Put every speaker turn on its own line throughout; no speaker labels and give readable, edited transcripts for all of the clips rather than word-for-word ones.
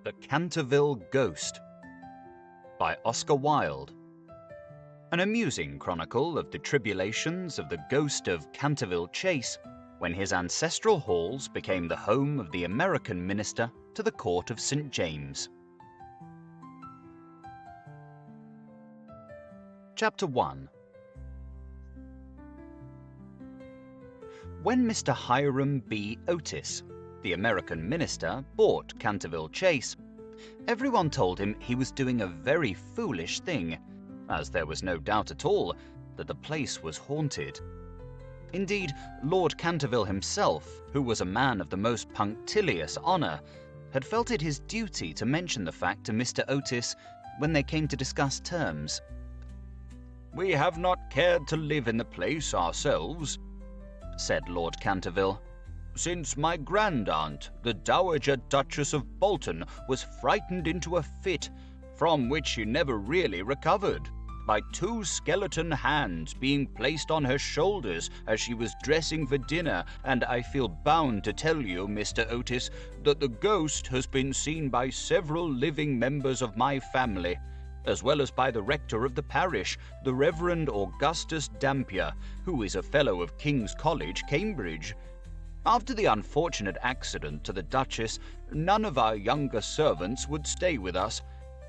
The Canterville Ghost by Oscar Wilde. An amusing chronicle of the tribulations of the ghost of Canterville Chase when his ancestral halls became the home of the American minister to the court of St. James. Chapter 1. When Mr. Hiram B. Otis, the American minister, bought Canterville Chase, everyone told him he was doing a very foolish thing, as there was no doubt at all that the place was haunted. Indeed, Lord Canterville himself, who was a man of the most punctilious honour, had felt it his duty to mention the fact to Mr. Otis when they came to discuss terms. "We have not cared to live in the place ourselves," said Lord Canterville, "since my grand-aunt, the Dowager Duchess of Bolton, was frightened into a fit, from which she never really recovered, by two skeleton hands being placed on her shoulders as she was dressing for dinner, and I feel bound to tell you, Mr. Otis, that the ghost has been seen by several living members of my family, as well as by the rector of the parish, the Reverend Augustus Dampier, who is a fellow of King's College, Cambridge. After the unfortunate accident to the Duchess, none of our younger servants would stay with us,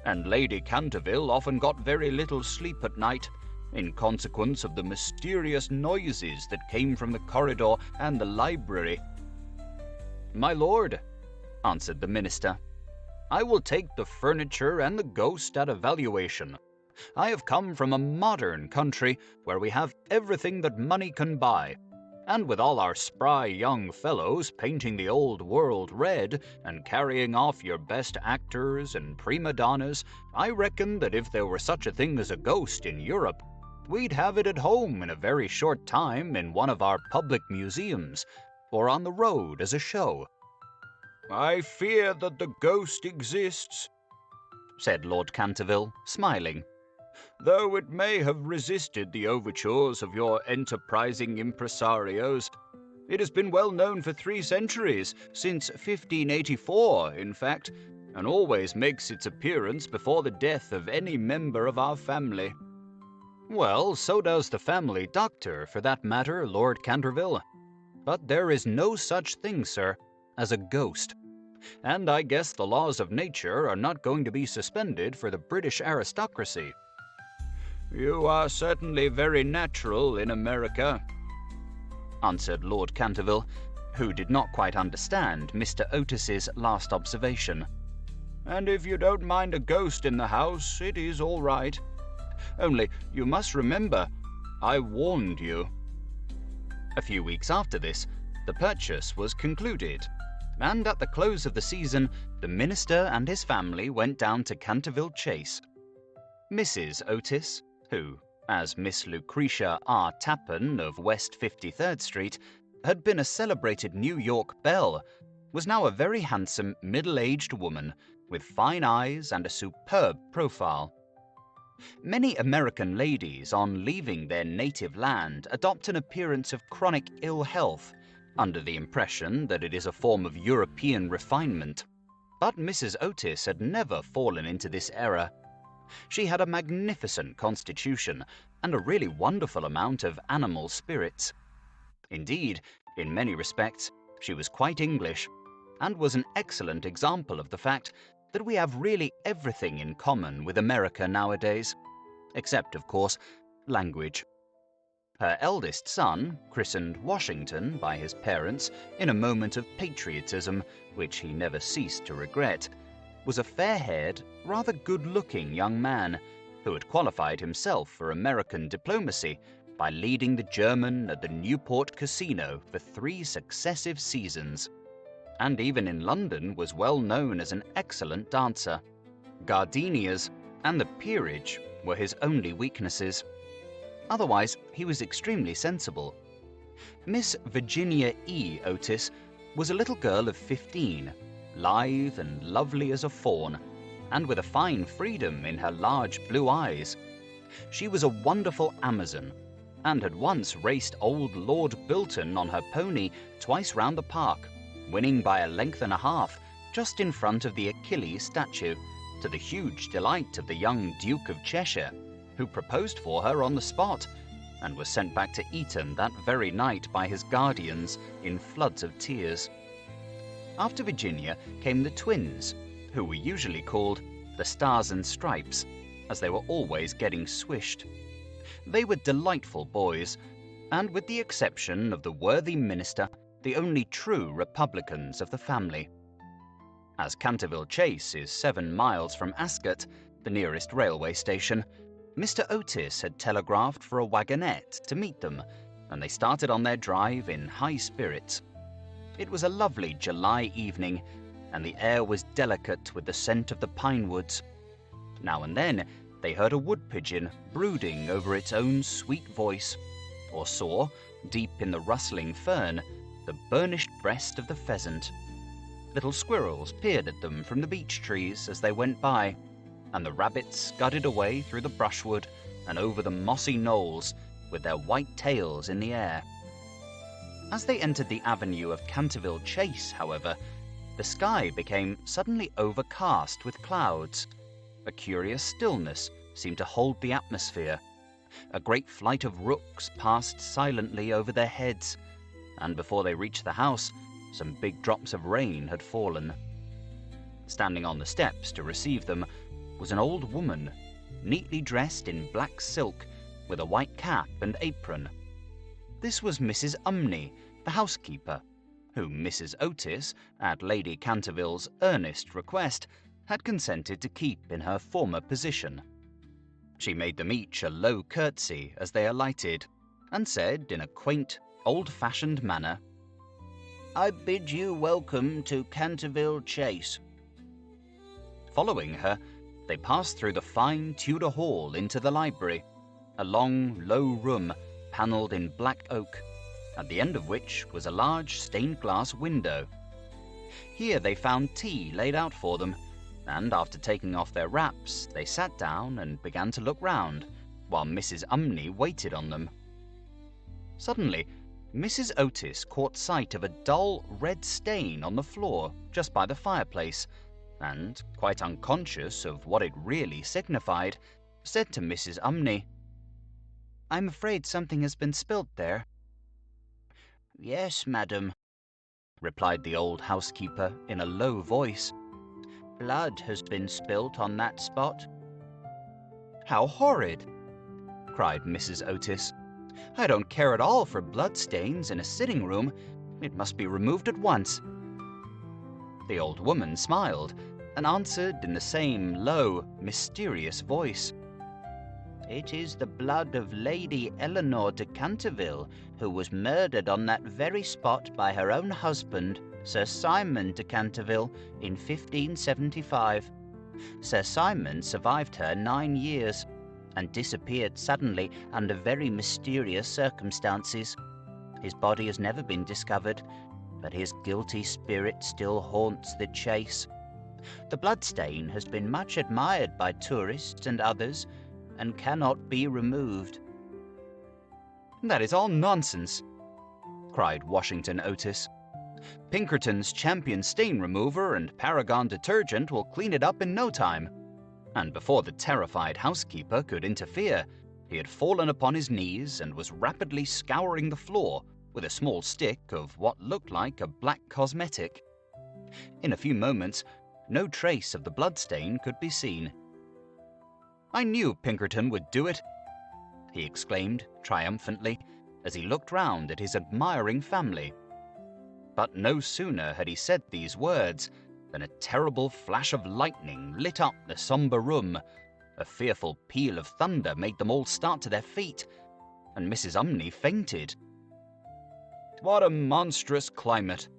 and Lady Canterville often got very little sleep at night, in consequence of the mysterious noises that came from the corridor and the library." "My lord," answered the minister, "I will take the furniture and the ghost at a valuation. I have come from a modern country where we have everything that money can buy, and with all our spry young fellows painting the old world red and carrying off your best actors and prima donnas, I reckon that if there were such a thing as a ghost in Europe, we'd have it at home in a very short time in one of our public museums, or on the road as a show." "I fear that the ghost exists," said Lord Canterville, smiling, "though it may have resisted the overtures of your enterprising impresarios. It has been well known for 3 centuries, since 1584, in fact, and always makes its appearance before the death of any member of our family." "Well, so does the family doctor, for that matter, Lord Canterville. But there is no such thing, sir, as a ghost. And I guess the laws of nature are not going to be suspended for the British aristocracy." "You are certainly very natural in America," answered Lord Canterville, who did not quite understand Mr. Otis's last observation. "And if you don't mind a ghost in the house, it is all right. Only, you must remember, I warned you." A few weeks after this, the purchase was concluded, and at the close of the season, the minister and his family went down to Canterville Chase. Mrs. Otis, who, as Miss Lucretia R. Tappan of West 53rd Street, had been a celebrated New York belle, was now a very handsome middle-aged woman with fine eyes and a superb profile. Many American ladies, on leaving their native land, adopt an appearance of chronic ill health, under the impression that it is a form of European refinement. But Mrs. Otis had never fallen into this error. She had a magnificent constitution and a really wonderful amount of animal spirits. Indeed, in many respects, she was quite English, and was an excellent example of the fact that we have really everything in common with America nowadays, except, of course, language. Her eldest son, christened Washington by his parents in a moment of patriotism which he never ceased to regret, was a fair-haired, rather good-looking young man who had qualified himself for American diplomacy by leading the German at the Newport Casino for 3 successive seasons, and even in London was well known as an excellent dancer. Gardenias and the peerage were his only weaknesses. Otherwise, he was extremely sensible. Miss Virginia E. Otis was a little girl of 15, lithe and lovely as a fawn, and with a fine freedom in her large blue eyes. She was a wonderful Amazon, and had once raced old Lord Bilton on her pony twice round the park, winning by a length and a half, just in front of the Achilles statue, to the huge delight of the young Duke of Cheshire, who proposed for her on the spot, and was sent back to Eton that very night by his guardians in floods of tears. After Virginia came the twins, who were usually called the Stars and Stripes, as they were always getting swished. They were delightful boys, and with the exception of the worthy minister, the only true Republicans of the family. As Canterville Chase is 7 miles from Ascot, the nearest railway station, Mr. Otis had telegraphed for a wagonette to meet them, and they started on their drive in high spirits. It was a lovely July evening, and the air was delicate with the scent of the pine woods. Now and then they heard a wood pigeon brooding over its own sweet voice, or saw, deep in the rustling fern, the burnished breast of the pheasant. Little squirrels peered at them from the beech trees as they went by, and the rabbits scudded away through the brushwood and over the mossy knolls with their white tails in the air. As they entered the avenue of Canterville Chase, however, the sky became suddenly overcast with clouds. A curious stillness seemed to hold the atmosphere. A great flight of rooks passed silently over their heads, and before they reached the house, some big drops of rain had fallen. Standing on the steps to receive them was an old woman, neatly dressed in black silk, with a white cap and apron. This was Mrs. Umney, the housekeeper, whom Mrs. Otis, at Lady Canterville's earnest request, had consented to keep in her former position. She made them each a low curtsy as they alighted, and said in a quaint, old-fashioned manner, "I bid you welcome to Canterville Chase." Following her, they passed through the fine Tudor hall into the library, a long, low room panelled in black oak, at the end of which was a large stained-glass window. Here they found tea laid out for them, and after taking off their wraps, they sat down and began to look round, while Mrs. Umney waited on them. Suddenly, Mrs. Otis caught sight of a dull red stain on the floor just by the fireplace, and, quite unconscious of what it really signified, said to Mrs. Umney, "I'm afraid something has been spilt there." "Yes, madam," replied the old housekeeper in a low voice. "Blood has been spilt on that spot." "How horrid!" cried Mrs. Otis. "I don't care at all for bloodstains in a sitting room. It must be removed at once." The old woman smiled and answered in the same low, mysterious voice, "It is the blood of Lady Eleanor de Canterville, who was murdered on that very spot by her own husband, Sir Simon de Canterville, in 1575. Sir Simon survived her 9 years, and disappeared suddenly under very mysterious circumstances. His body has never been discovered, but his guilty spirit still haunts the chase. The bloodstain has been much admired by tourists and others, and cannot be removed." "That is all nonsense," cried Washington Otis. "Pinkerton's Champion Stain Remover and Paragon Detergent will clean it up in no time." And before the terrified housekeeper could interfere, he had fallen upon his knees and was rapidly scouring the floor with a small stick of what looked like a black cosmetic. In a few moments, no trace of the bloodstain could be seen. "I knew Pinkerton would do it," he exclaimed triumphantly as he looked round at his admiring family. But no sooner had he said these words than a terrible flash of lightning lit up the sombre room. A fearful peal of thunder made them all start to their feet, and Mrs. Umney fainted. "What a monstrous climate,"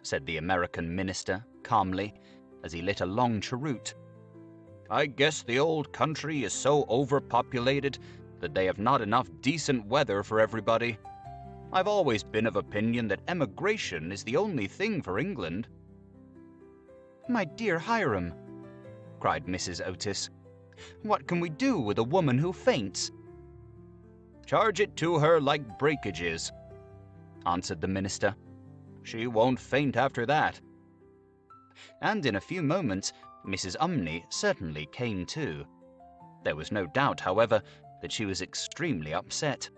said the American minister calmly, as he lit a long cheroot. "I guess the old country is so overpopulated that they have not enough decent weather for everybody. I've always been of opinion that emigration is the only thing for England." "My dear Hiram," cried Mrs. Otis, "what can we do with a woman who faints?" "Charge it to her like breakages," answered the minister. "She won't faint after that." and in a few moments Mrs. Umney certainly came to. There was no doubt, however, that she was extremely upset,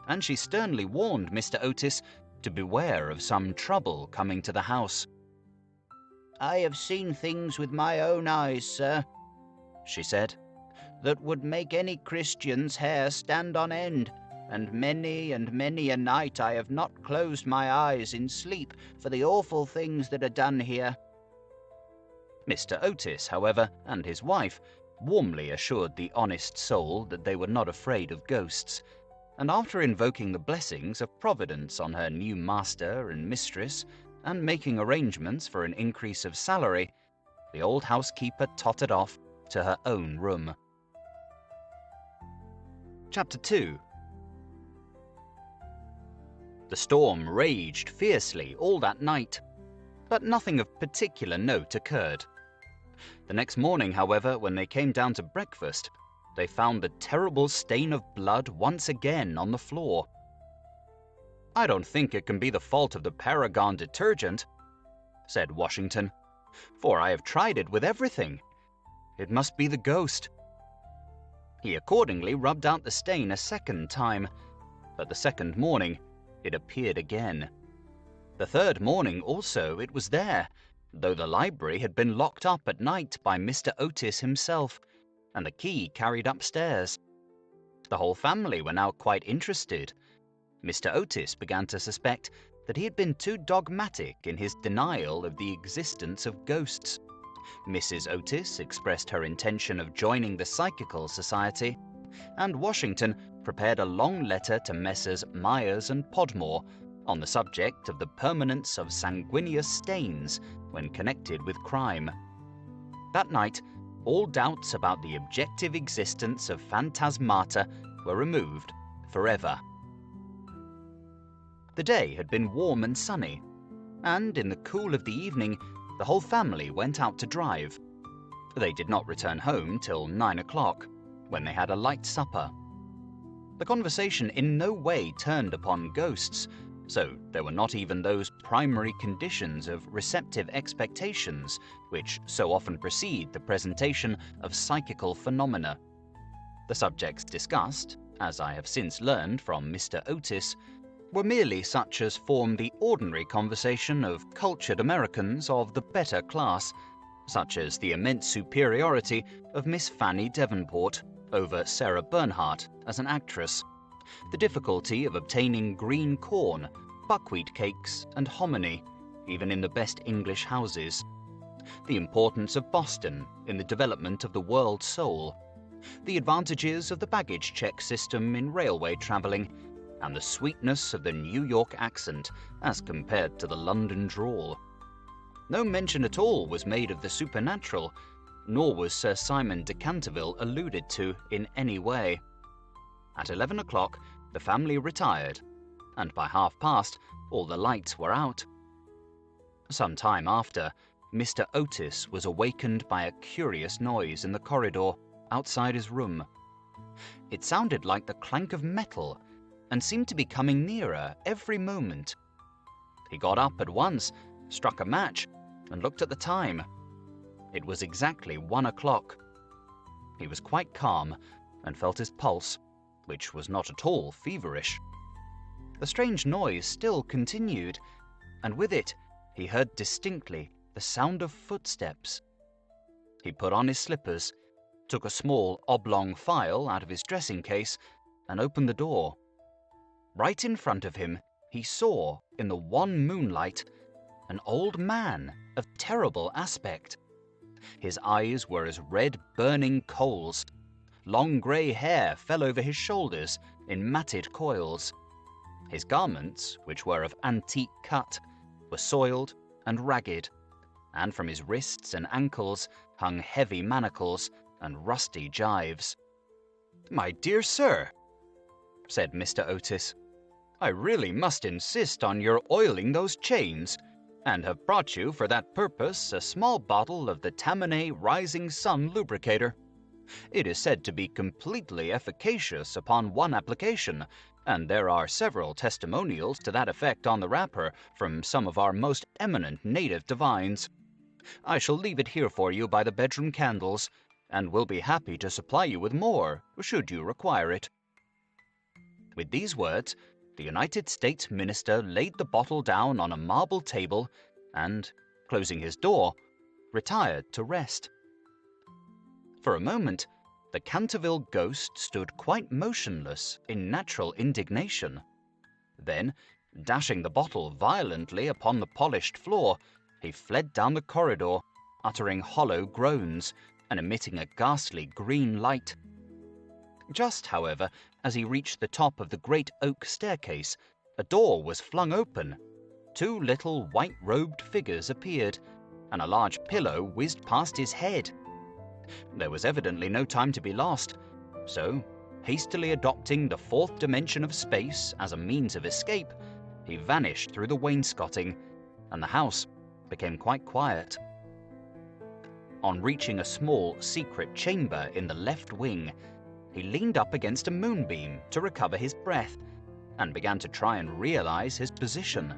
and she sternly warned Mr. Otis to beware of some trouble coming to the house. "I have seen things with my own eyes, sir," she said, "that would make any Christian's hair stand on end, and many a night I have not closed my eyes in sleep for the awful things that are done here." Mr. Otis, however, and his wife warmly assured the honest soul that they were not afraid of ghosts, and after invoking the blessings of Providence on her new master and mistress, and making arrangements for an increase of salary, the old housekeeper tottered off to her own room. Chapter 2. The storm raged fiercely all that night, but nothing of particular note occurred. The next morning, however, when they came down to breakfast, they found the terrible stain of blood once again on the floor. "I don't think it can be the fault of the Paragon detergent," said Washington, "for I have tried it with everything. It must be the ghost." He accordingly rubbed out the stain a second time, but the second morning it appeared again. The third morning also it was there, though the library had been locked up at night by Mr. Otis himself, and the key carried upstairs. The whole family were now quite interested. Mr. Otis began to suspect that he had been too dogmatic in his denial of the existence of ghosts. Mrs. Otis expressed her intention of joining the Psychical Society, and Washington prepared a long letter to Messrs. Myers and Podmore on the subject of the permanence of sanguineous stains when connected with crime. That night, all doubts about the objective existence of phantasmata were removed forever. The day had been warm and sunny, and in the cool of the evening, the whole family went out to drive. They did not return home till 9 o'clock, when they had a light supper. The conversation in no way turned upon ghosts, so there were not even those primary conditions of receptive expectations which so often precede the presentation of psychical phenomena. The subjects discussed, as I have since learned from Mr. Otis, were merely such as form the ordinary conversation of cultured Americans of the better class, such as the immense superiority of Miss Fanny Devonport over Sarah Bernhardt as an actress, the difficulty of obtaining green corn, buckwheat cakes, and hominy, even in the best English houses, the importance of Boston in the development of the world soul, the advantages of the baggage check system in railway travelling, and the sweetness of the New York accent as compared to the London drawl. No mention at all was made of the supernatural, nor was Sir Simon de Canterville alluded to in any way. At 11 o'clock, the family retired, and by past, all the lights were out. Some time after, Mr. Otis was awakened by a curious noise in the corridor outside his room. It sounded like the clank of metal, and seemed to be coming nearer every moment. He got up at once, struck a match, and looked at the time. It was exactly 1 o'clock. He was quite calm, and felt his pulse, which was not at all feverish. The strange noise still continued, and with it he heard distinctly the sound of footsteps. He put on his slippers, took a small oblong file out of his dressing case, and opened the door. Right in front of him he saw, in the wan moonlight, an old man of terrible aspect. His eyes were as red burning coals. Long grey hair fell over his shoulders in matted coils. His garments, which were of antique cut, were soiled and ragged, and from his wrists and ankles hung heavy manacles and rusty gyves. "My dear sir," said Mr. Otis, "I really must insist on your oiling those chains, and have brought you for that purpose a small bottle of the Tamanae Rising Sun lubricator. It is said to be completely efficacious upon one application, and there are several testimonials to that effect on the wrapper from some of our most eminent native divines. I shall leave it here for you by the bedroom candles, and will be happy to supply you with more, should you require it." With these words, the United States minister laid the bottle down on a marble table and, closing his door, retired to rest. For a moment, the Canterville Ghost stood quite motionless in natural indignation. Then, dashing the bottle violently upon the polished floor, he fled down the corridor, uttering hollow groans and emitting a ghastly green light. Just, however, as he reached the top of the great oak staircase, a door was flung open. Two little white-robed figures appeared, and a large pillow whizzed past his head. There was evidently no time to be lost, so, hastily adopting the fourth dimension of space as a means of escape, he vanished through the wainscoting, and the house became quite quiet. On reaching a small, secret chamber in the left wing, he leaned up against a moonbeam to recover his breath, and began to try and realize his position.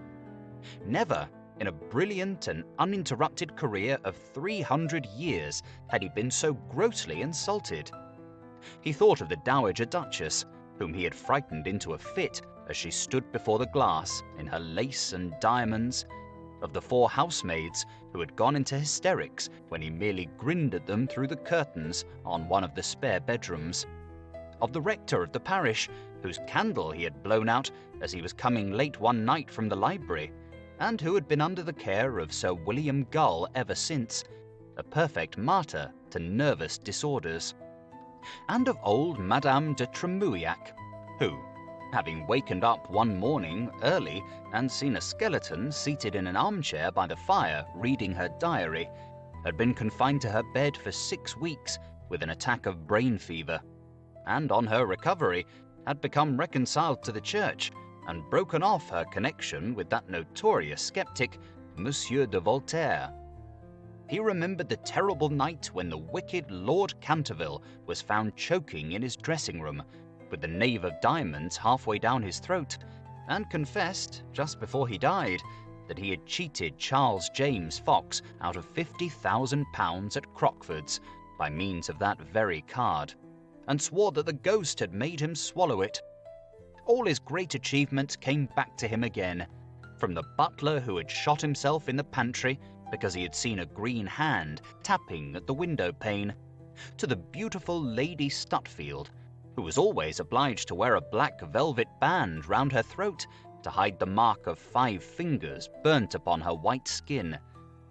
Never, in a brilliant and uninterrupted career of 300 years, had he been so grossly insulted. He thought of the Dowager Duchess, whom he had frightened into a fit as she stood before the glass in her lace and diamonds, of the 4 housemaids who had gone into hysterics when he merely grinned at them through the curtains on one of the spare bedrooms, of the rector of the parish, whose candle he had blown out as he was coming late one night from the library, and who had been under the care of Sir William Gull ever since, a perfect martyr to nervous disorders, and of old Madame de Tremouillac, who, having wakened up one morning early and seen a skeleton seated in an armchair by the fire reading her diary, had been confined to her bed for 6 weeks with an attack of brain fever, and on her recovery had become reconciled to the church and broken off her connection with that notorious skeptic, Monsieur de Voltaire. He remembered the terrible night when the wicked Lord Canterville was found choking in his dressing room, with the knave of diamonds halfway down his throat, and confessed, just before he died, that he had cheated Charles James Fox out of £50,000 at Crockford's by means of that very card, and swore that the ghost had made him swallow it. All his great achievements came back to him again, from the butler who had shot himself in the pantry because he had seen a green hand tapping at the window pane, to the beautiful Lady Stutfield, who was always obliged to wear a black velvet band round her throat to hide the mark of 5 fingers burnt upon her white skin,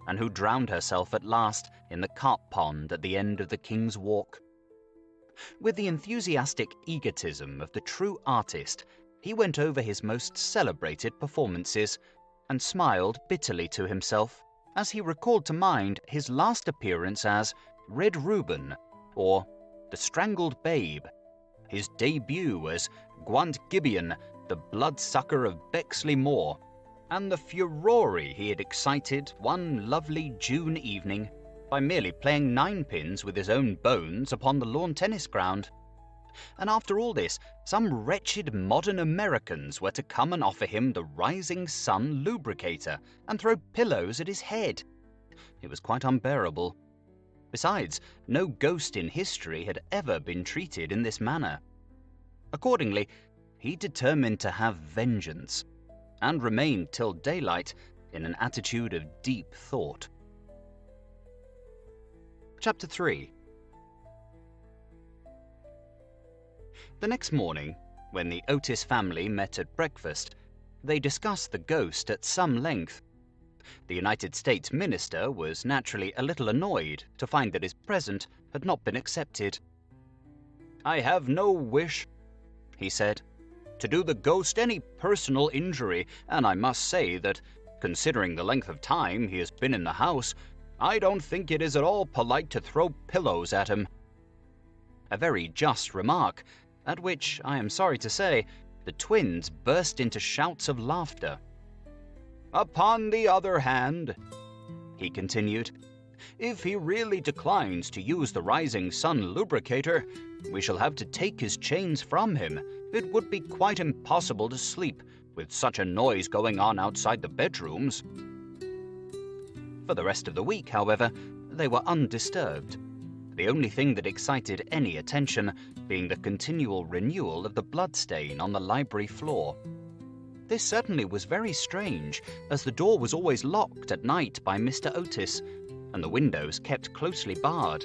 and who drowned herself at last in the carp pond at the end of the King's Walk. With the enthusiastic egotism of the true artist, he went over his most celebrated performances, and smiled bitterly to himself as he recalled to mind his last appearance as Red Reuben, or The Strangled Babe, his debut as Gwant Gibeon, the bloodsucker of Bexley Moor, and the furore he had excited one lovely June evening by merely playing ninepins with his own bones upon the lawn tennis ground. And after all this, some wretched modern Americans were to come and offer him the Rising Sun lubricator and throw pillows at his head. It was quite unbearable. Besides, no ghost in history had ever been treated in this manner. Accordingly, he determined to have vengeance, and remained till daylight in an attitude of deep thought. Chapter 3. The next morning, when the Otis family met at breakfast, they discussed the ghost at some length. The United States minister was naturally a little annoyed to find that his present had not been accepted. "I have no wish," he said, "to do the ghost any personal injury, and I must say that, considering the length of time he has been in the house, I don't think it is at all polite to throw pillows at him." A very just remark, at which, I am sorry to say, the twins burst into shouts of laughter. "Upon the other hand," he continued, "if he really declines to use the Rising Sun lubricator, we shall have to take his chains from him. It would be quite impossible to sleep with such a noise going on outside the bedrooms." For the rest of the week, however, they were undisturbed, the only thing that excited any attention being the continual renewal of the bloodstain on the library floor. This certainly was very strange, as the door was always locked at night by Mr. Otis, and the windows kept closely barred.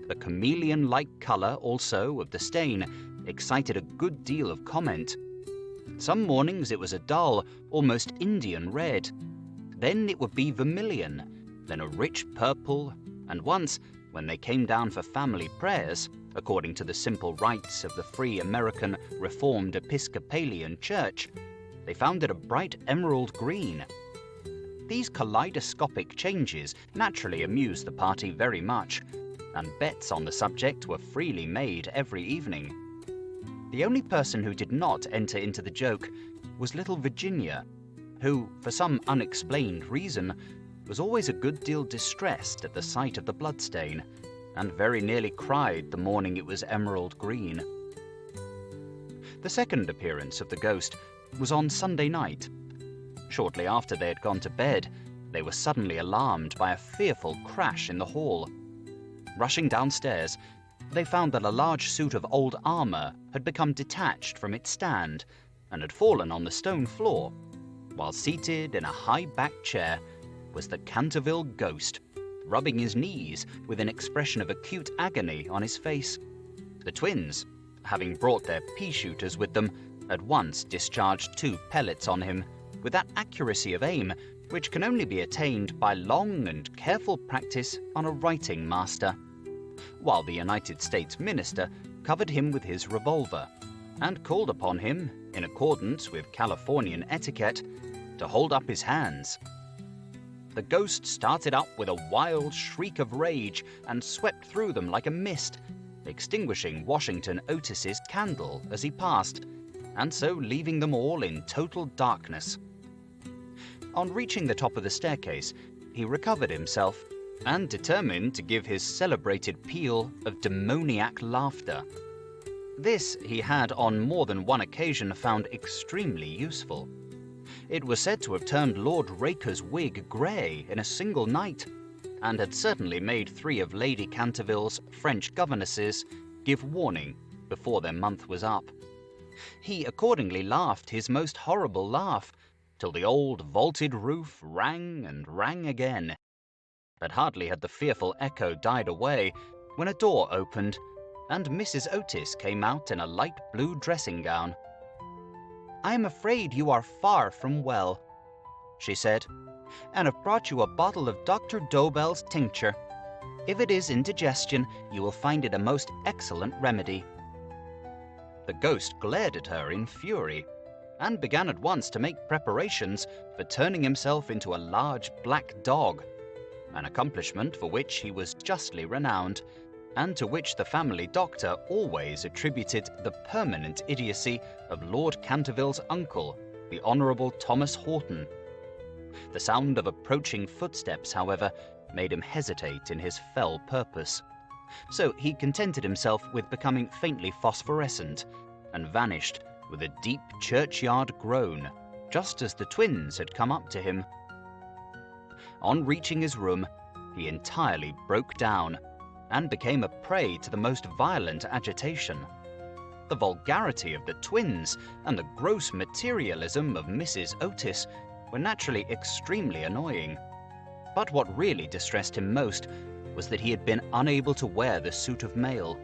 The chameleon-like colour also of the stain excited a good deal of comment. Some mornings it was a dull, almost Indian red. Then it would be vermilion, then a rich purple, and once, when they came down for family prayers, according to the simple rites of the Free American Reformed Episcopalian Church, they found it a bright emerald green. These kaleidoscopic changes naturally amused the party very much, and bets on the subject were freely made every evening. The only person who did not enter into the joke was little Virginia, who, for some unexplained reason, was always a good deal distressed at the sight of the bloodstain, and very nearly cried the morning it was emerald green. The second appearance of the ghost was on Sunday night. Shortly after they had gone to bed, they were suddenly alarmed by a fearful crash in the hall. Rushing downstairs, they found that a large suit of old armour had become detached from its stand and had fallen on the stone floor, while seated in a high-backed chair was the Canterville Ghost, rubbing his knees with an expression of acute agony on his face. The twins, having brought their pea-shooters with them, at once discharged 2 pellets on him, with that accuracy of aim which can only be attained by long and careful practice on a writing master, while the United States minister covered him with his revolver, and called upon him, in accordance with Californian etiquette, to hold up his hands. The ghost started up with a wild shriek of rage and swept through them like a mist, extinguishing Washington Otis's candle as he passed, and so leaving them all in total darkness. On reaching the top of the staircase, he recovered himself and determined to give his celebrated peal of demoniac laughter. This he had on more than one occasion found extremely useful. It was said to have turned Lord Raker's wig grey in a single night, and had certainly made 3 of Lady Canterville's French governesses give warning before their month was up. He accordingly laughed his most horrible laugh, till the old vaulted roof rang and rang again. But hardly had the fearful echo died away, when a door opened, and Mrs. Otis came out in a light blue dressing gown. "I am afraid you are far from well," she said, "and have brought you a bottle of Dr. Dobell's tincture. If it is indigestion, you will find it a most excellent remedy." The ghost glared at her in fury, and began at once to make preparations for turning himself into a large black dog, an accomplishment for which he was justly renowned, and to which the family doctor always attributed the permanent idiocy of Lord Canterville's uncle, the Honourable Thomas Horton. The sound of approaching footsteps, however, made him hesitate in his fell purpose, so he contented himself with becoming faintly phosphorescent, and vanished with a deep churchyard groan, just as the twins had come up to him. On reaching his room, he entirely broke down, and became a prey to the most violent agitation. The vulgarity of the twins and the gross materialism of Mrs. Otis were naturally extremely annoying. But what really distressed him most was that he had been unable to wear the suit of mail.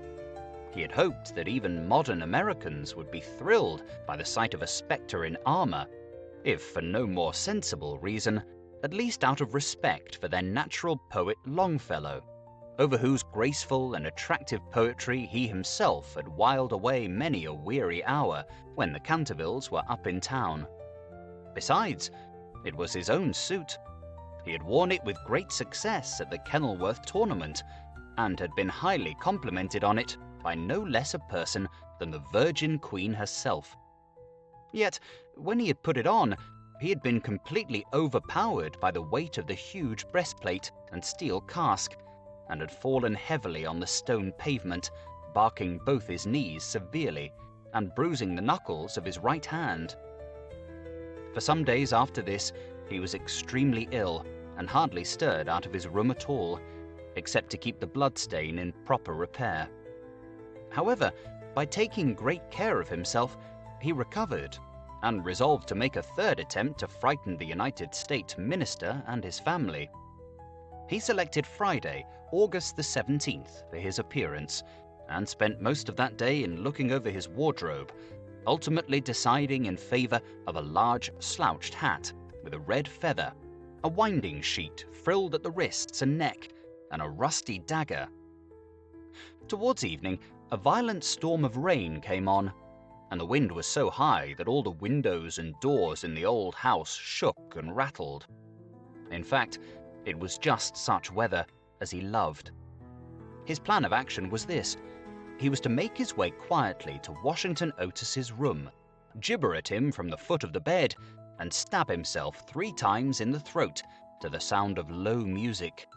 He had hoped that even modern Americans would be thrilled by the sight of a spectre in armour, if for no more sensible reason, at least out of respect for their natural poet Longfellow, over whose graceful and attractive poetry he himself had whiled away many a weary hour when the Cantervilles were up in town. Besides, it was his own suit. He had worn it with great success at the Kenilworth tournament, and had been highly complimented on it by no less a person than the Virgin Queen herself. Yet, when he had put it on, he had been completely overpowered by the weight of the huge breastplate and steel casque, and had fallen heavily on the stone pavement, barking both his knees severely, and bruising the knuckles of his right hand. For some days after this, he was extremely ill, and hardly stirred out of his room at all, except to keep the bloodstain in proper repair. However, by taking great care of himself, he recovered and resolved to make a third attempt to frighten the United States minister and his family. He selected Friday, August the 17th, for his appearance, and spent most of that day in looking over his wardrobe, ultimately deciding in favor of a large slouched hat with a red feather, a winding sheet frilled at the wrists and neck, and a rusty dagger. Towards evening, a violent storm of rain came on, and the wind was so high that all the windows and doors in the old house shook and rattled. In fact, it was just such weather as he loved. His plan of action was this. He was to make his way quietly to Washington Otis's room, gibber at him from the foot of the bed, and stab himself 3 times in the throat to the sound of low music.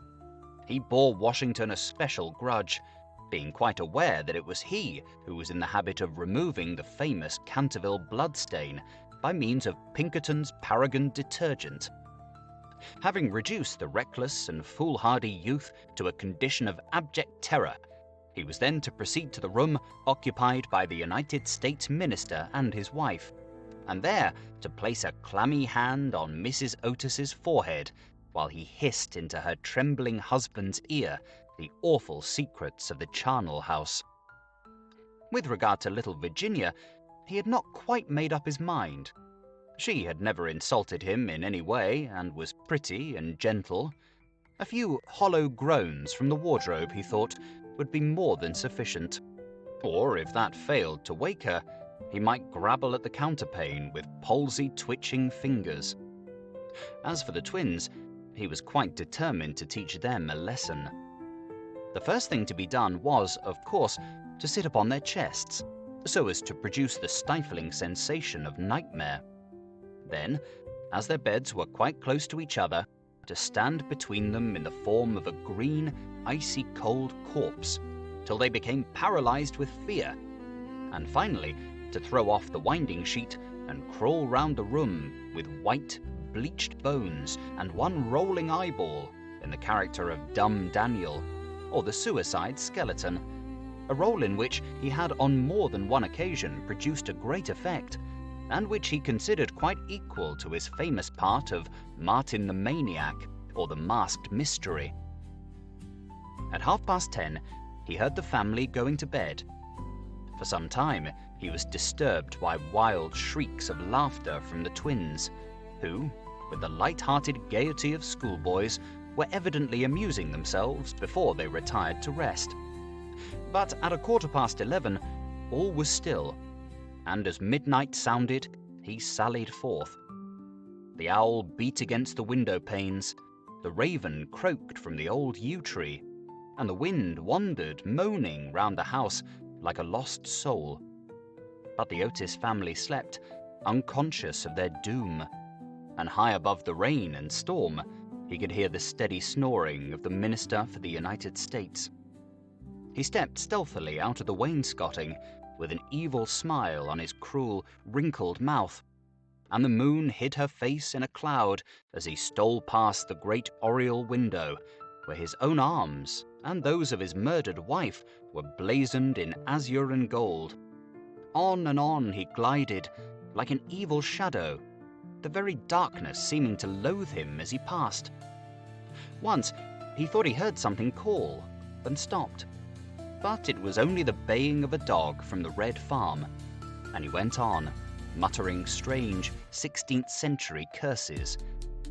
He bore Washington a special grudge, being quite aware that it was he who was in the habit of removing the famous Canterville bloodstain by means of Pinkerton's Paragon detergent. Having reduced the reckless and foolhardy youth to a condition of abject terror, he was then to proceed to the room occupied by the United States minister and his wife, and there to place a clammy hand on Mrs. Otis's forehead while he hissed into her trembling husband's ear the awful secrets of the charnel house. With regard to little Virginia, he had not quite made up his mind. She had never insulted him in any way and was pretty and gentle. A few hollow groans from the wardrobe, he thought, would be more than sufficient. Or, if that failed to wake her, he might grabble at the counterpane with palsy-twitching fingers. As for the twins, he was quite determined to teach them a lesson. The first thing to be done was, of course, to sit upon their chests, so as to produce the stifling sensation of nightmare. Then, as their beds were quite close to each other, to stand between them in the form of a green, icy cold corpse, till they became paralyzed with fear, and finally to throw off the winding sheet and crawl round the room with white, bleached bones and one rolling eyeball in the character of Dumb Daniel, or the suicide skeleton, a role in which he had on more than one occasion produced a great effect, and which he considered quite equal to his famous part of Martin the Maniac, or the Masked Mystery. At 10:30, he heard the family going to bed. For some time, he was disturbed by wild shrieks of laughter from the twins, who, with the light-hearted gaiety of schoolboys, were evidently amusing themselves before they retired to rest. But at 11:15, all was still, and as midnight sounded, he sallied forth. The owl beat against the window panes, the raven croaked from the old yew tree, and the wind wandered moaning round the house like a lost soul. But the Otis family slept, unconscious of their doom, and high above the rain and storm, he could hear the steady snoring of the Minister for the United States. He stepped stealthily out of the wainscoting, with an evil smile on his cruel, wrinkled mouth, and the moon hid her face in a cloud as he stole past the great oriel window, where his own arms and those of his murdered wife were blazoned in azure and gold. On and on he glided, like an evil shadow, the very darkness seeming to loathe him as he passed. Once he thought he heard something call, and stopped. But it was only the baying of a dog from the Red Farm, and he went on, muttering strange 16th century curses,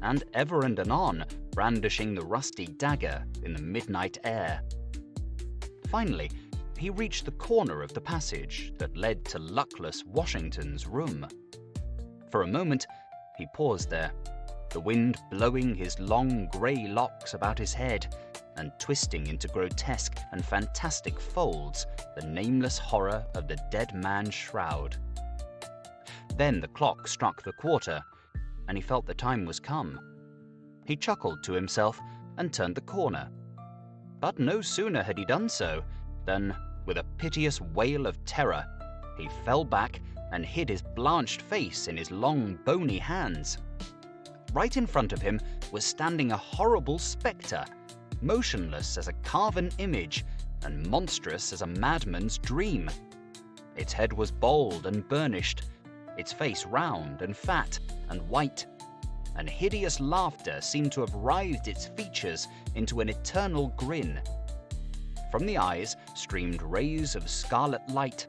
and ever and anon brandishing the rusty dagger in the midnight air. Finally, he reached the corner of the passage that led to luckless Washington's room. For a moment, he paused there, the wind blowing his long grey locks about his head and twisting into grotesque and fantastic folds the nameless horror of the dead man's shroud. Then the clock struck the quarter, and he felt the time was come. He chuckled to himself and turned the corner. But no sooner had he done so than, with a piteous wail of terror, he fell back and hid his blanched face in his long, bony hands. right in front of him was standing a horrible spectre, motionless as a carven image and monstrous as a madman's dream. Its head was bald and burnished, its face round and fat and white, and hideous laughter seemed to have writhed its features into an eternal grin. From the eyes streamed rays of scarlet light.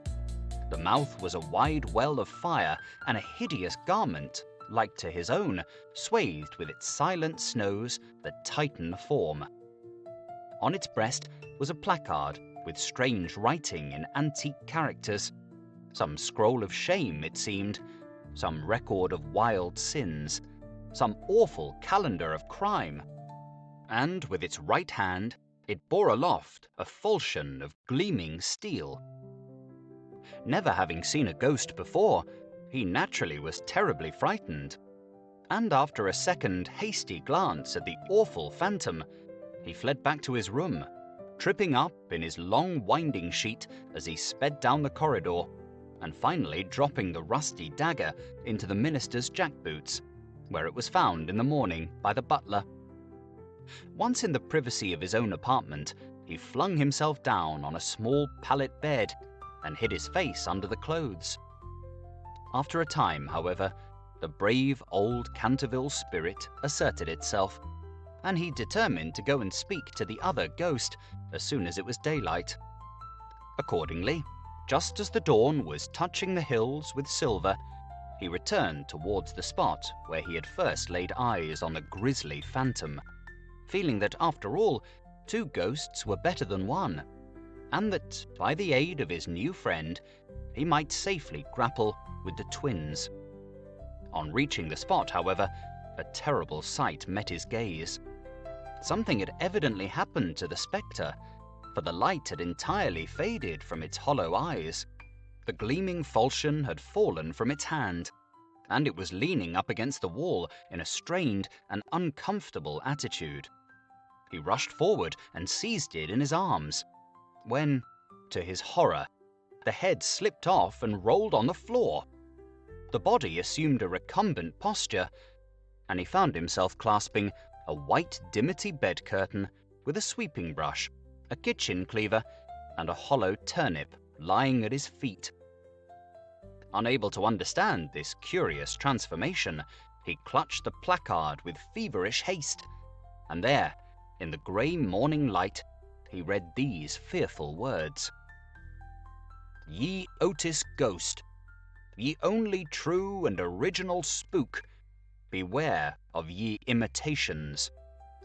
The mouth was a wide well of fire, and a hideous garment, like to his own, swathed with its silent snows the Titan form. On its breast was a placard with strange writing in antique characters. Some scroll of shame, it seemed, some record of wild sins, some awful calendar of crime. And with its right hand, it bore aloft a falchion of gleaming steel. Never having seen a ghost before, he naturally was terribly frightened. And after a second hasty glance at the awful phantom, he fled back to his room, tripping up in his long winding sheet as he sped down the corridor, and finally dropping the rusty dagger into the minister's jackboots, where it was found in the morning by the butler. Once in the privacy of his own apartment, he flung himself down on a small pallet bed and hid his face under the clothes. After a time, however, the brave old Canterville spirit asserted itself, and he determined to go and speak to the other ghost as soon as it was daylight. Accordingly, just as the dawn was touching the hills with silver, he returned towards the spot where he had first laid eyes on the grisly phantom, feeling that, after all, two ghosts were better than one, and that, by the aid of his new friend, he might safely grapple with the twins. On reaching the spot, however, a terrible sight met his gaze. Something had evidently happened to the spectre, for the light had entirely faded from its hollow eyes. The gleaming falchion had fallen from its hand, and it was leaning up against the wall in a strained and uncomfortable attitude. He rushed forward and seized it in his arms, when, to his horror, the head slipped off and rolled on the floor. The body assumed a recumbent posture, and he found himself clasping a white dimity bed curtain with a sweeping brush, a kitchen cleaver, and a hollow turnip lying at his feet. Unable to understand this curious transformation, he clutched the placard with feverish haste, and there, in the grey morning light, he read these fearful words: "Ye Otis ghost, ye only true and original spook, beware of ye imitations.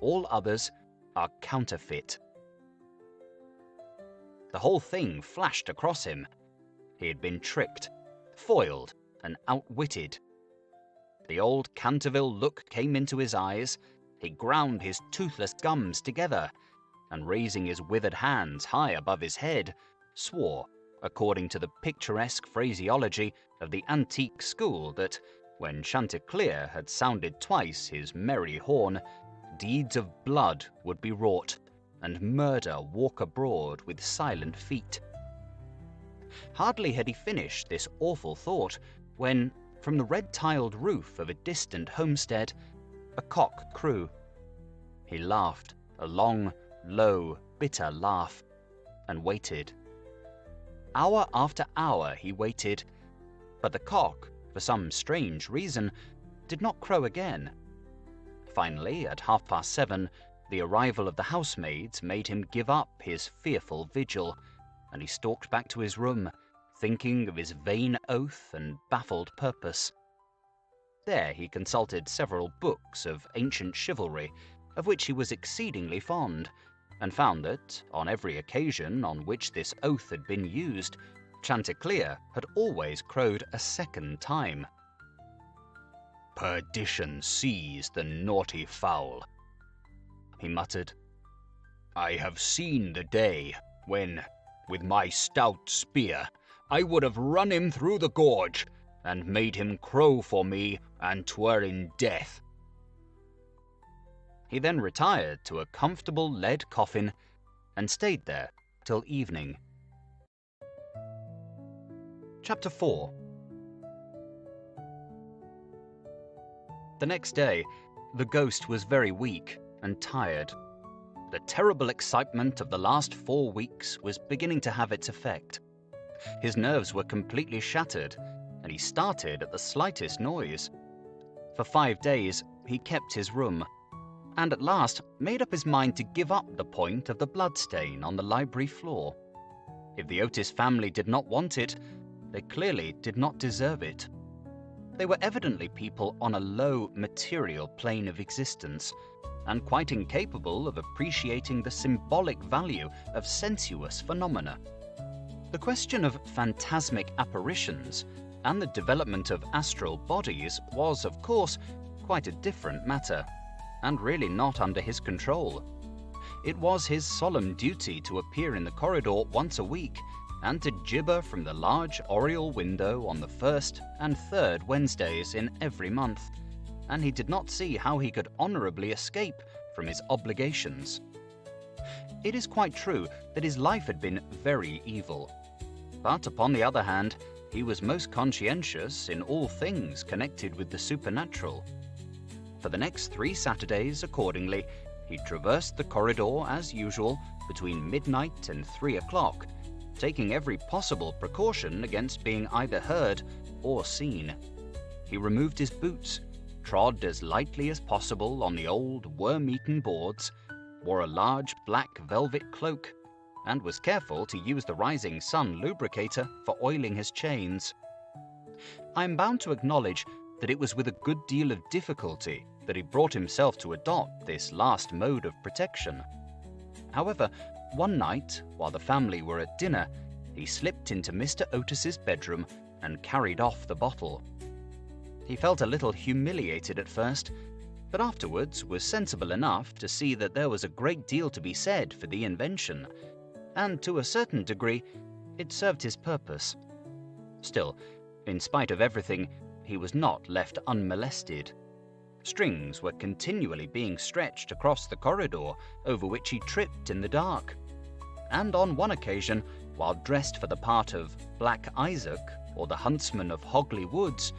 All others are counterfeit." The whole thing flashed across him. He had been tricked, foiled, and outwitted. The old Canterville look came into his eyes. He ground his toothless gums together, and raising his withered hands high above his head, swore, according to the picturesque phraseology of the antique school, that, when Chanticleer had sounded twice his merry horn, deeds of blood would be wrought, and murder walk abroad with silent feet. Hardly had he finished this awful thought, when, from the red-tiled roof of a distant homestead, a cock crew. He laughed, a long, low, bitter laugh, and waited. Hour after hour he waited, but the cock, for some strange reason, did not crow again. Finally, at 7:30, the arrival of the housemaids made him give up his fearful vigil, and he stalked back to his room, thinking of his vain oath and baffled purpose. There he consulted several books of ancient chivalry, of which he was exceedingly fond, and found that, on every occasion on which this oath had been used, Chanticleer had always crowed a second time. "Perdition seize the naughty fowl," he muttered. "I have seen the day when, with my stout spear, I would have run him through the gorge, and made him crow for me, and 'twere in death." He then retired to a comfortable lead coffin, and stayed there till evening. Chapter 4. The next day, The ghost was very weak and tired. The terrible excitement of the last 4 weeks was beginning to have its effect. His nerves were completely shattered, and he started at the slightest noise. For 5 days, he kept his room, and at last made up his mind to give up the point of the bloodstain on the library floor. If the Otis family did not want it, they clearly did not deserve it. They were evidently people on a low material plane of existence, and quite incapable of appreciating the symbolic value of sensuous phenomena. The question of phantasmic apparitions and the development of astral bodies was, of course, quite a different matter, and really not under his control. It was his solemn duty to appear in the corridor once a week and to gibber from the large oriel window on the first and third Wednesdays in every month, and he did not see how he could honorably escape from his obligations. It is quite true that his life had been very evil, but upon the other hand, he was most conscientious in all things connected with the supernatural. For the next 3 Saturdays, accordingly, he traversed the corridor as usual between midnight and 3 o'clock, taking every possible precaution against being either heard or seen. He removed his boots, trod as lightly as possible on the old worm-eaten boards, wore a large black velvet cloak, and was careful to use the rising sun lubricator for oiling his chains. I am bound to acknowledge that it was with a good deal of difficulty that he brought himself to adopt this last mode of protection. However, one night, while the family were at dinner, he slipped into Mr. Otis's bedroom and carried off the bottle. He felt a little humiliated at first, but afterwards was sensible enough to see that there was a great deal to be said for the invention, and to a certain degree, it served his purpose. Still, in spite of everything, he was not left unmolested. Strings were continually being stretched across the corridor, over which he tripped in the dark. And on one occasion, while dressed for the part of Black Isaac or the huntsman of Hogley Woods,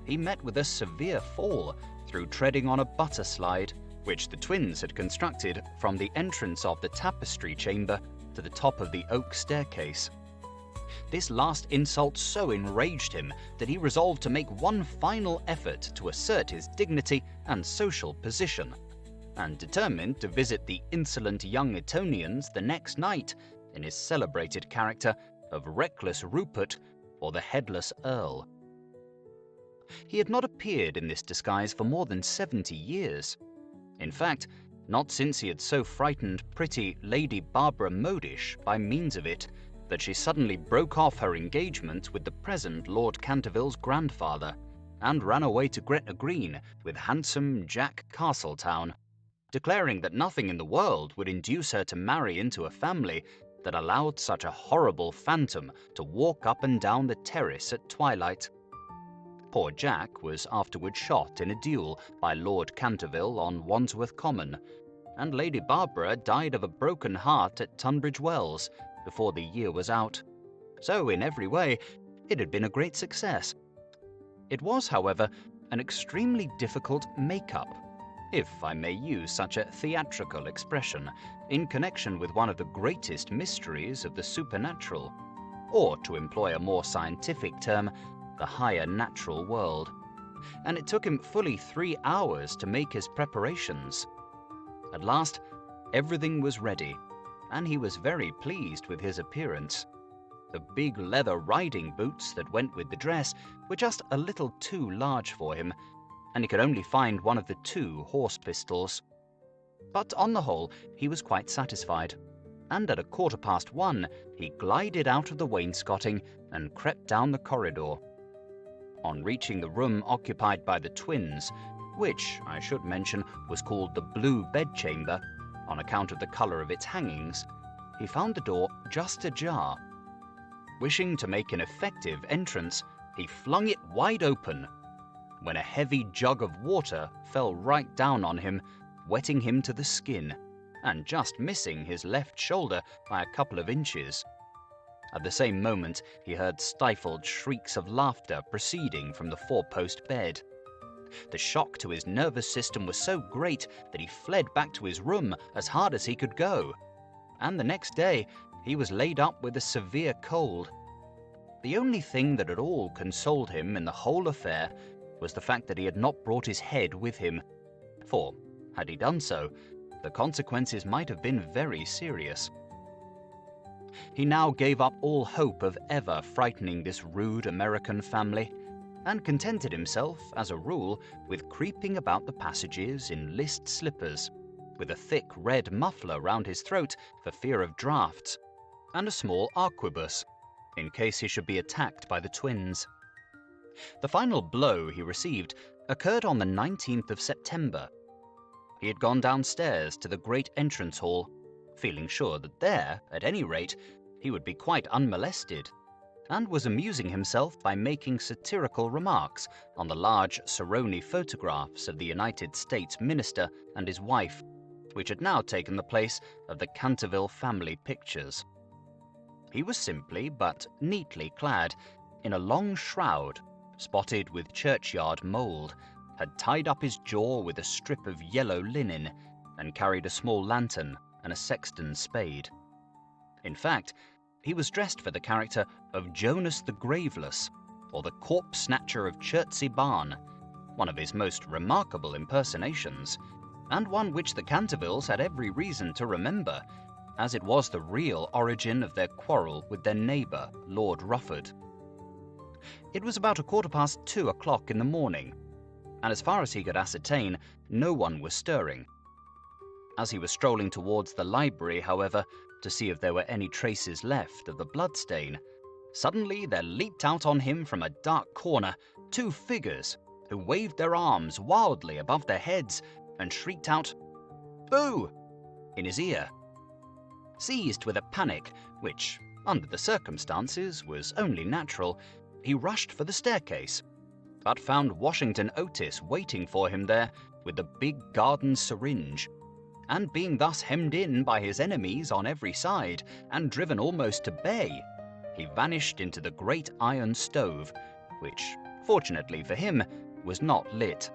he met with a severe fall through treading on a butter slide, which the twins had constructed from the entrance of the tapestry chamber to the top of the oak staircase. This last insult so enraged him that he resolved to make one final effort to assert his dignity and social position, and determined to visit the insolent young Etonians the next night in his celebrated character of Reckless Rupert or the Headless Earl. He had not appeared in this disguise for more than 70 years. In fact, not since he had so frightened pretty Lady Barbara Modish by means of it, that she suddenly broke off her engagement with the present Lord Canterville's grandfather, and ran away to Gretna Green with handsome Jack Castletown, declaring that nothing in the world would induce her to marry into a family that allowed such a horrible phantom to walk up and down the terrace at twilight. Poor Jack was afterward shot in a duel by Lord Canterville on Wandsworth Common, and Lady Barbara died of a broken heart at Tunbridge Wells before the year was out. So in every way, it had been a great success. It was, however, an extremely difficult make-up, if I may use such a theatrical expression, in connection with one of the greatest mysteries of the supernatural, or, to employ a more scientific term, the higher natural world. And it took him fully 3 hours to make his preparations. At last, everything was ready, and he was very pleased with his appearance. The big leather riding boots that went with the dress were just a little too large for him, and he could only find one of the 2 horse pistols. But on the whole, he was quite satisfied, and at 1:15 he glided out of the wainscoting and crept down the corridor. On reaching the room occupied by the twins, which, I should mention, was called the Blue Bedchamber, on account of the colour of its hangings, he found the door just ajar. Wishing to make an effective entrance, he flung it wide open, when a heavy jug of water fell right down on him, wetting him to the skin, and just missing his left shoulder by a couple of inches. At the same moment, he heard stifled shrieks of laughter proceeding from the 4-post bed. The shock to his nervous system was so great that he fled back to his room as hard as he could go, and the next day he was laid up with a severe cold. The only thing that at all consoled him in the whole affair was the fact that he had not brought his head with him, for, had he done so, the consequences might have been very serious. He now gave up all hope of ever frightening this rude American family, and contented himself, as a rule, with creeping about the passages in list slippers, with a thick red muffler round his throat for fear of draughts, and a small arquebus, in case he should be attacked by the twins. The final blow he received occurred on the 19th of September. He had gone downstairs to the great entrance hall, feeling sure that there, at any rate, he would be quite unmolested, and was amusing himself by making satirical remarks on the large Saroni photographs of the United States minister and his wife, which had now taken the place of the Canterville family pictures. He was simply but neatly clad in a long shroud, spotted with churchyard mould, had tied up his jaw with a strip of yellow linen, and carried a small lantern and a sexton's spade. In fact, he was dressed for the character of Jonas the Graveless, or the corpse snatcher of Chertsey Barn, one of his most remarkable impersonations, and one which the Cantervilles had every reason to remember, as it was the real origin of their quarrel with their neighbour, Lord Rufford. It was about 2:15 in the morning, and as far as he could ascertain, no one was stirring. As he was strolling towards the library, however, to see if there were any traces left of the bloodstain, suddenly there leaped out on him from a dark corner 2 figures who waved their arms wildly above their heads and shrieked out, "Boo!" in his ear. Seized with a panic, which, under the circumstances, was only natural, he rushed for the staircase, but found Washington Otis waiting for him there with the big garden syringe, and being thus hemmed in by his enemies on every side and driven almost to bay, he vanished into the great iron stove, which, fortunately for him, was not lit,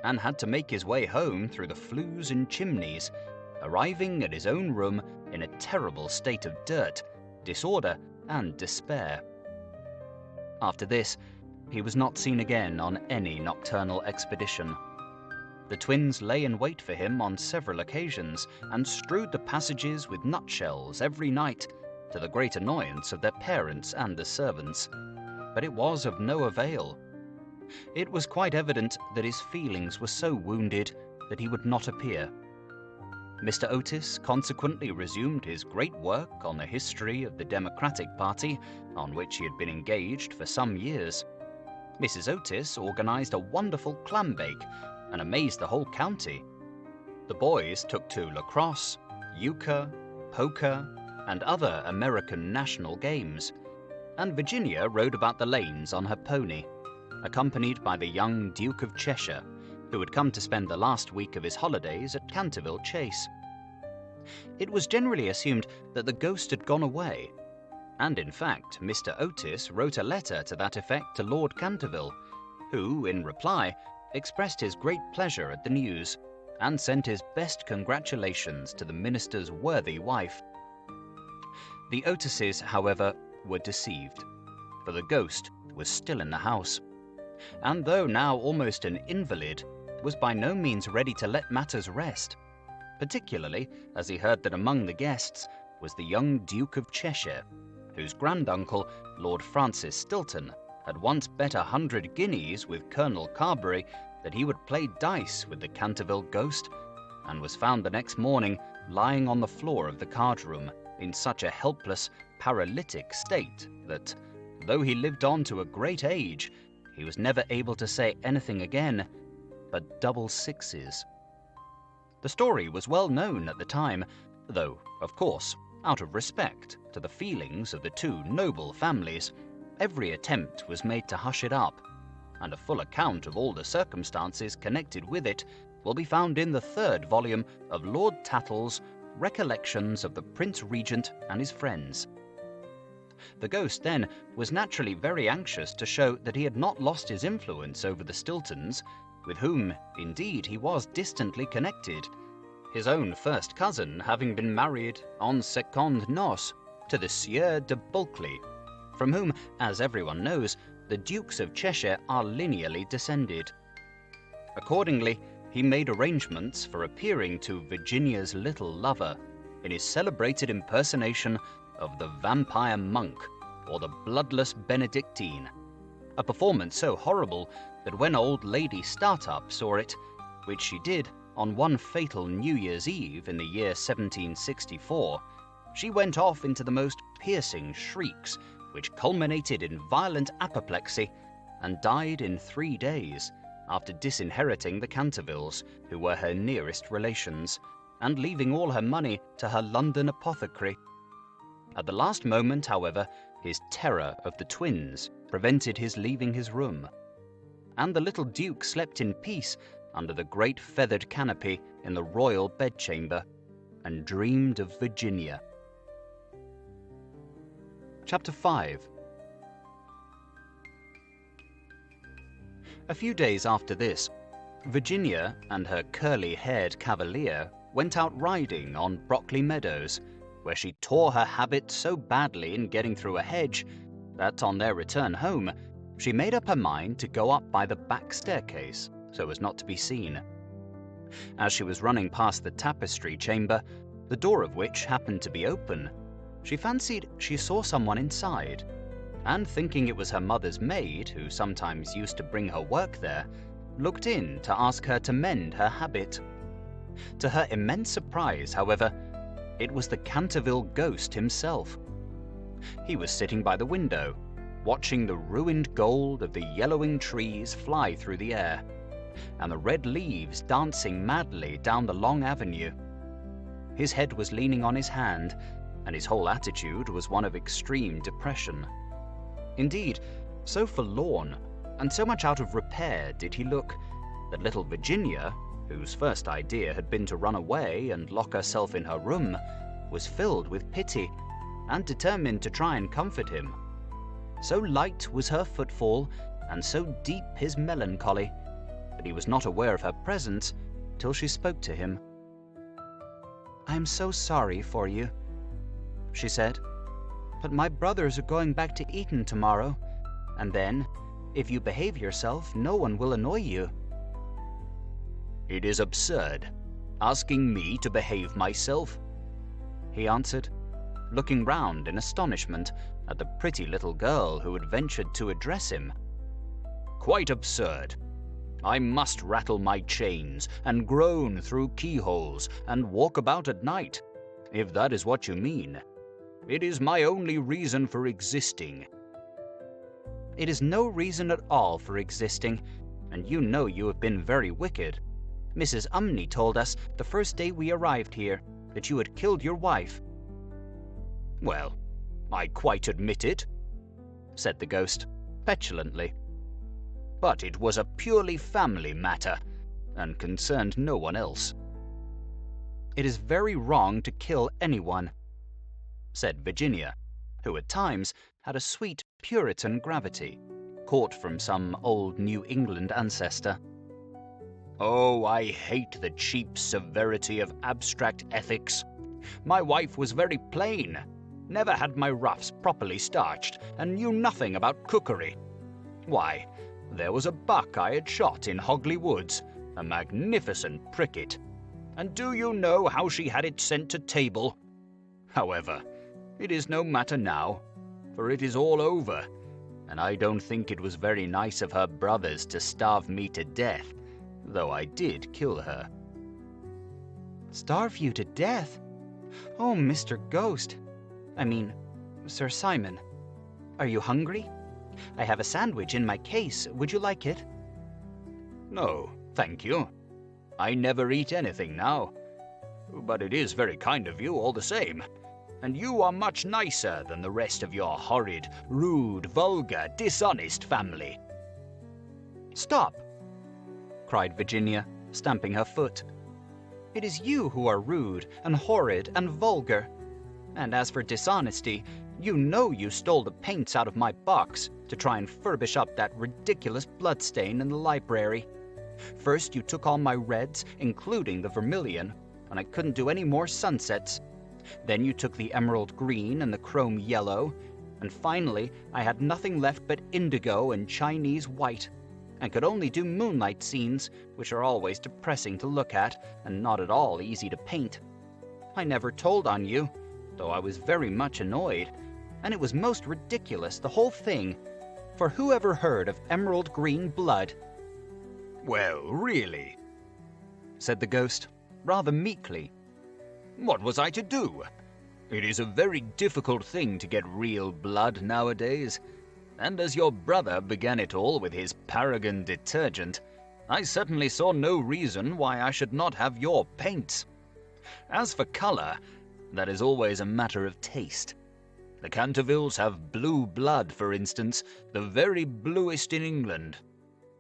and had to make his way home through the flues and chimneys, arriving at his own room in a terrible state of dirt, disorder, and despair. After this, he was not seen again on any nocturnal expedition. The twins lay in wait for him on several occasions, and strewed the passages with nutshells every night, to the great annoyance of their parents and the servants. But it was of no avail. It was quite evident that his feelings were so wounded that he would not appear. Mr. Otis consequently resumed his great work on the history of the Democratic Party, on which he had been engaged for some years. Mrs. Otis organized a wonderful clam bake and amazed the whole county. The boys took to lacrosse, euchre, poker, and other American national games, and Virginia rode about the lanes on her pony, accompanied by the young Duke of Cheshire, who had come to spend the last week of his holidays at Canterville Chase. It was generally assumed that the ghost had gone away, and in fact Mr. Otis wrote a letter to that effect to Lord Canterville, who, in reply, expressed his great pleasure at the news, and sent his best congratulations to the minister's worthy wife. The Otises, however, were deceived, for the ghost was still in the house, and though now almost an invalid, was by no means ready to let matters rest, particularly as he heard that among the guests was the young Duke of Cheshire, whose granduncle, Lord Francis Stilton, had once bet 100 guineas with Colonel Carberry that he would play dice with the Canterville Ghost, and was found the next morning lying on the floor of the card-room in such a helpless, paralytic state that, though he lived on to a great age, he was never able to say anything again but double sixes. The story was well known at the time, though, of course, out of respect to the feelings of the two noble families, every attempt was made to hush it up, and a full account of all the circumstances connected with it will be found in the 3rd volume of Lord Tattle's Recollections of the Prince Regent and his Friends. The ghost, then, was naturally very anxious to show that he had not lost his influence over the Stiltons, with whom, indeed, he was distantly connected, his own first cousin having been married en secondes noces to the Sieur de Bulkeley, from whom, as everyone knows, the Dukes of Cheshire are lineally descended. Accordingly, he made arrangements for appearing to Virginia's little lover in his celebrated impersonation of the vampire monk or the bloodless Benedictine, a performance so horrible that when old Lady Startup saw it, which she did on one fatal New Year's Eve in the year 1764, she went off into the most piercing shrieks, which culminated in violent apoplexy, and died in 3 days, after disinheriting the Cantervilles, who were her nearest relations, and leaving all her money to her London apothecary. At the last moment, however, his terror of the twins prevented his leaving his room, and the little Duke slept in peace under the great feathered canopy in the royal bedchamber, and dreamed of Virginia. Chapter 5. A few days after this, Virginia and her curly-haired cavalier went out riding on Brockley Meadows, where she tore her habit so badly in getting through a hedge that on their return home she made up her mind to go up by the back staircase so as not to be seen. As she was running past the tapestry chamber, the door of which happened to be open, she fancied she saw someone inside, and thinking it was her mother's maid, who sometimes used to bring her work there, looked in to ask her to mend her habit. To her immense surprise, however, it was the Canterville Ghost himself. He was sitting by the window, watching the ruined gold of the yellowing trees fly through the air, and the red leaves dancing madly down the long avenue. His head was leaning on his hand, and his whole attitude was one of extreme depression. Indeed, so forlorn and so much out of repair did he look, that little Virginia, whose first idea had been to run away and lock herself in her room, was filled with pity and determined to try and comfort him. So light was her footfall, and so deep his melancholy, that he was not aware of her presence till she spoke to him. "I am so sorry for you," she said, "but my brothers are going back to Eton tomorrow, and then, if you behave yourself, no one will annoy you."
"It is absurd, asking me to behave myself,"
he answered, looking round in astonishment at the pretty little girl who had ventured to address him.
"Quite absurd. I must rattle my chains and groan through keyholes and walk about at night, if that is what you mean. It is my only reason for existing."
"It is no reason at all for existing, and you know you have been very wicked. Mrs. Umney told us the first day we arrived here that you had killed your wife."
"Well, I quite admit it,"
said the ghost, petulantly.
"But it was a purely family matter, and concerned no one else."
"It is very wrong to kill anyone," said Virginia, who at times had a sweet Puritan gravity, caught from some old New England ancestor.
"Oh, I hate the cheap severity of abstract ethics. My wife was very plain, never had my ruffs properly starched, and knew nothing about cookery. Why, there was a buck I had shot in Hogley Woods, a magnificent pricket, and do you know how she had it sent to table? However, it is no matter now, for it is all over, and I don't think it was very nice of her brothers to starve me to death, though I did kill her."
"Starve you to death? Oh, Mr. Ghost. I mean, Sir Simon. Are you hungry? I have a sandwich in my case. Would you like it?"
"No, thank you. I never eat anything now. But it is very kind of you all the same, and you are much nicer than the rest of your horrid, rude, vulgar, dishonest family."
"Stop!" cried Virginia, stamping her foot. "It is you who are rude and horrid and vulgar. And as for dishonesty, you know you stole the paints out of my box to try and furbish up that ridiculous bloodstain in the library. First you took all my reds, including the vermilion, and I couldn't do any more sunsets. Then you took the emerald green and the chrome yellow, and finally I had nothing left but indigo and Chinese white, and could only do moonlight scenes, which are always depressing to look at and not at all easy to paint. I never told on you, though I was very much annoyed, and it was most ridiculous, the whole thing, for who ever heard of emerald green blood?
Well, really,
said the ghost, rather meekly.
What was I to do? It is a very difficult thing to get real blood nowadays, and as your brother began it all with his paragon detergent, I certainly saw no reason why I should not have your paints. As for colour, that is always a matter of taste. The Cantervilles have blue blood, for instance, the very bluest in England.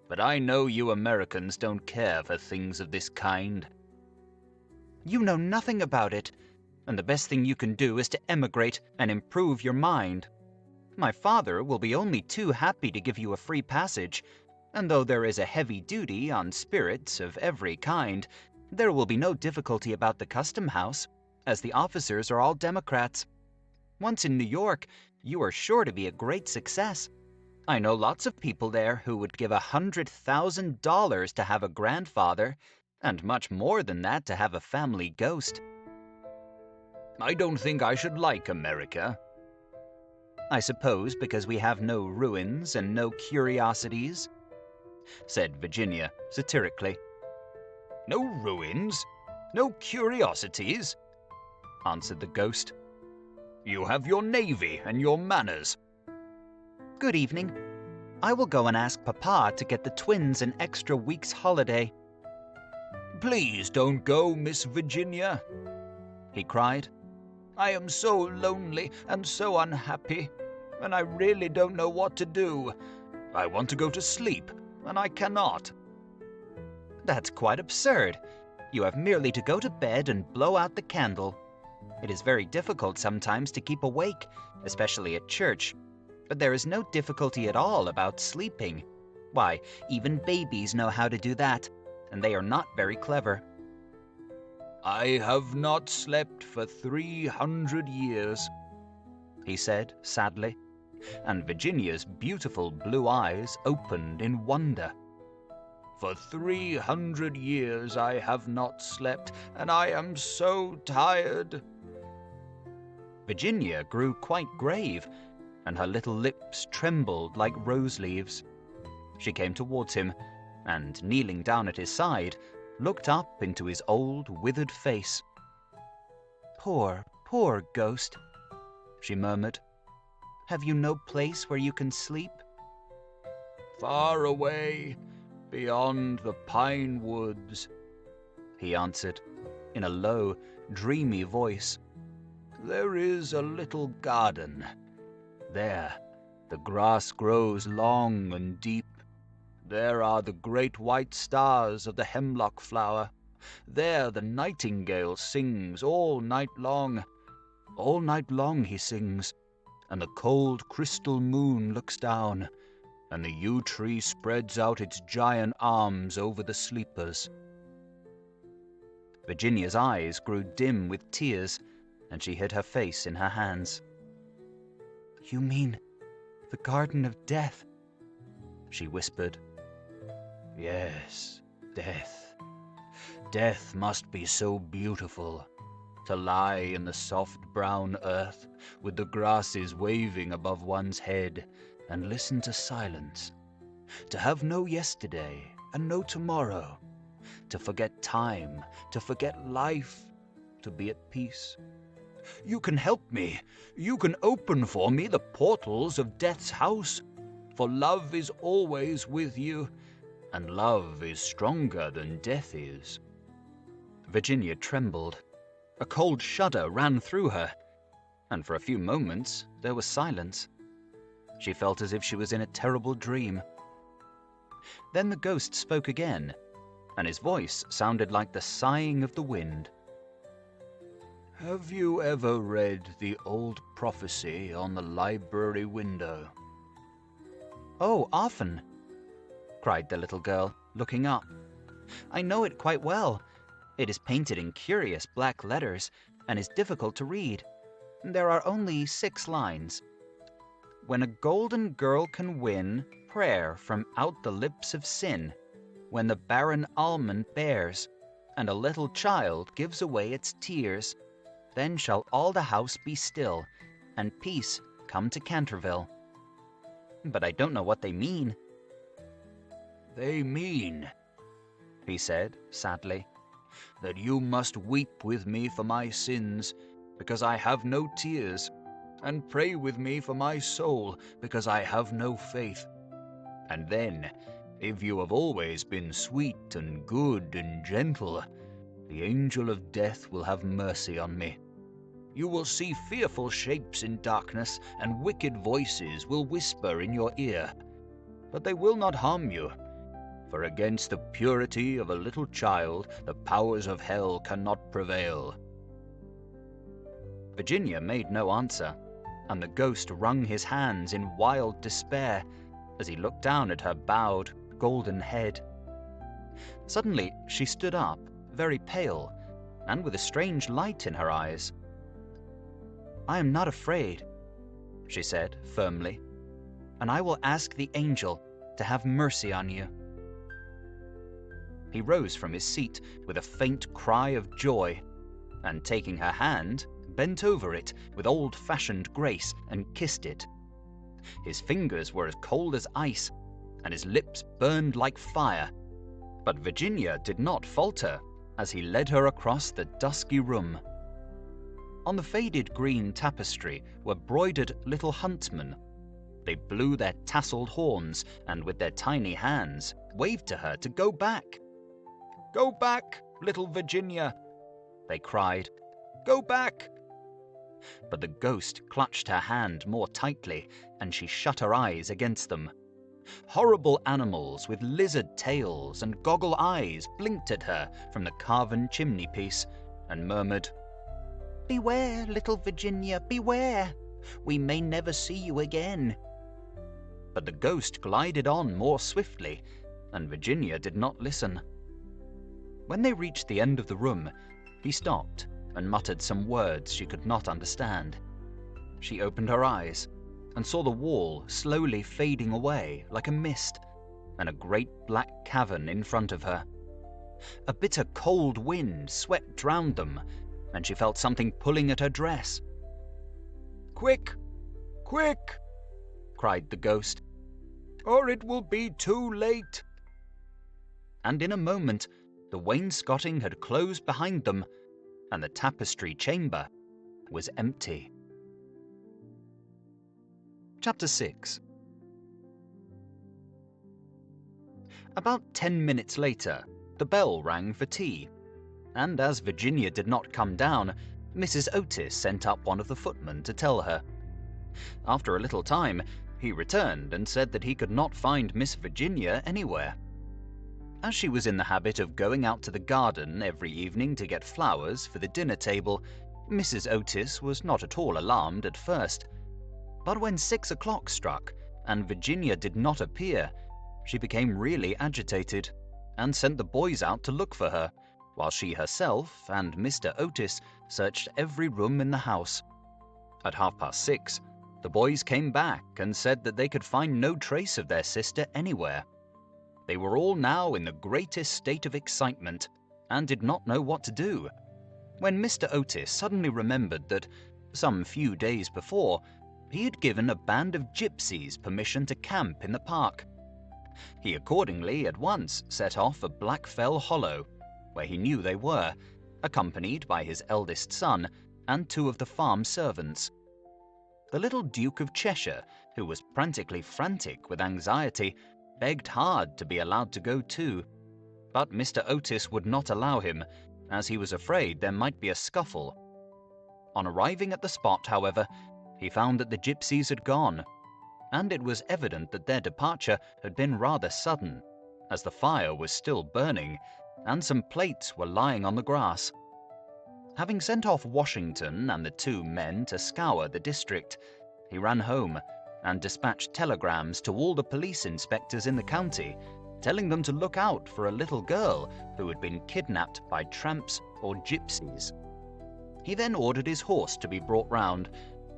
But I know you Americans don't care for things of this kind.
You know nothing about it, and the best thing you can do is to emigrate and improve your mind. My father will be only too happy to give you a free passage, and though there is a heavy duty on spirits of every kind, there will be no difficulty about the custom house, as the officers are all Democrats. Once in New York, you are sure to be a great success. I know lots of people there who would give $100,000 to have a grandfather, and much more than that to have a family ghost.
I don't think I should like America.
I suppose because we have no ruins and no curiosities, said Virginia satirically.
No ruins? No curiosities? Answered the ghost. You have your navy and your manners.
Good evening. I will go and ask Papa to get the twins an extra week's holiday.
Please don't go, Miss Virginia, he cried. I am so lonely and so unhappy, and I really don't know what to do. I want to go to sleep, and I cannot.
That's quite absurd. You have merely to go to bed and blow out the candle. It is very difficult sometimes to keep awake, especially at church, but there is no difficulty at all about sleeping. Why, even babies know how to do that, and they are not very clever.
I have not slept for 300 years, he said sadly, and Virginia's beautiful blue eyes opened in wonder. For 300 years I have not slept, and I am so tired.
Virginia grew quite grave, and her little lips trembled like rose leaves. She came towards him, and kneeling down at his side, looked up into his old, withered face. Poor, poor ghost, she murmured. Have you no place where you can sleep?
Far away, beyond the pine woods, he answered, in a low, dreamy voice. There is a little garden. There, the grass grows long and deep. There are the great white stars of the hemlock flower. There the nightingale sings all night long. All night long he sings, and the cold crystal moon looks down, and the yew tree spreads out its giant arms over the sleepers.
Virginia's eyes grew dim with tears, and she hid her face in her hands. You mean the Garden of Death? She whispered.
Yes, death. Death must be so beautiful, to lie in the soft brown earth with the grasses waving above one's head and listen to silence, to have no yesterday and no tomorrow, to forget time, to forget life, to be at peace. You can help me. You can open for me the portals of death's house, for love is always with you, and love is stronger than death is.
Virginia trembled. A cold shudder ran through her, and for a few moments there was silence. She felt as if she was in a terrible dream. Then the ghost spoke again, and his voice sounded like the sighing of the wind.
Have you ever read the old prophecy on the library window?
Oh, often, cried the little girl, looking up. I know it quite well. It is painted in curious black letters and is difficult to read. There are only 6 lines. When a golden girl can win prayer from out the lips of sin, when the barren almond bears, and a little child gives away its tears, then shall all the house be still, and peace come to Canterville. But I don't know what they mean.
They mean, he said sadly, that you must weep with me for my sins, because I have no tears, and pray with me for my soul, because I have no faith. And then, if you have always been sweet and good and gentle, the angel of death will have mercy on me. You will see fearful shapes in darkness, and wicked voices will whisper in your ear. But they will not harm you, for against the purity of a little child the powers of hell cannot prevail.
Virginia made no answer, and the ghost wrung his hands in wild despair as he looked down at her bowed, golden head. Suddenly she stood up, very pale, and with a strange light in her eyes. "I am not afraid," she said firmly, "and I will ask the angel to have mercy on you." He rose from his seat with a faint cry of joy, and taking her hand, bent over it with old-fashioned grace and kissed it. His fingers were as cold as ice, and his lips burned like fire, but Virginia did not falter as he led her across the dusky room. On the faded green tapestry were broidered little huntsmen. They blew their tasseled horns and with their tiny hands waved to her to go back. "Go back, little Virginia," they cried. "Go back." But the ghost clutched her hand more tightly, and she shut her eyes against them. Horrible animals with lizard tails and goggle eyes blinked at her from the carven chimney-piece and murmured, "Beware, little Virginia, beware! We may never see you again." But the ghost glided on more swiftly, and Virginia did not listen. When they reached the end of the room, he stopped and muttered some words she could not understand. She opened her eyes and saw the wall slowly fading away like a mist, and a great black cavern in front of her. A bitter cold wind swept round them, and she felt something pulling at her dress. "Quick! Quick!" cried the ghost, "or it will be too late." And in a moment the wainscoting had closed behind them, and the tapestry chamber was empty. Chapter 6. About 10 minutes later, the bell rang for tea, and as Virginia did not come down, Mrs. Otis sent up one of the footmen to tell her. After a little time, he returned and said that he could not find Miss Virginia anywhere. As she was in the habit of going out to the garden every evening to get flowers for the dinner table, Mrs. Otis was not at all alarmed at first. But when 6 o'clock struck and Virginia did not appear, she became really agitated and sent the boys out to look for her, while she herself and Mr. Otis searched every room in the house. At 6:30, the boys came back and said that they could find no trace of their sister anywhere. They were all now in the greatest state of excitement and did not know what to do, when Mr. Otis suddenly remembered that, some few days before, he had given a band of gypsies permission to camp in the park. He accordingly at once set off for Blackfell Hollow, where he knew they were, accompanied by his eldest son and 2 of the farm servants. The little Duke of Cheshire, who was practically frantic with anxiety, begged hard to be allowed to go too, but Mr. Otis would not allow him, as he was afraid there might be a scuffle. On arriving at the spot, however, he found that the gypsies had gone, and it was evident that their departure had been rather sudden, as the fire was still burning, and some plates were lying on the grass. Having sent off Washington and the 2 men to scour the district, he ran home and dispatched telegrams to all the police inspectors in the county, telling them to look out for a little girl who had been kidnapped by tramps or gypsies. He then ordered his horse to be brought round,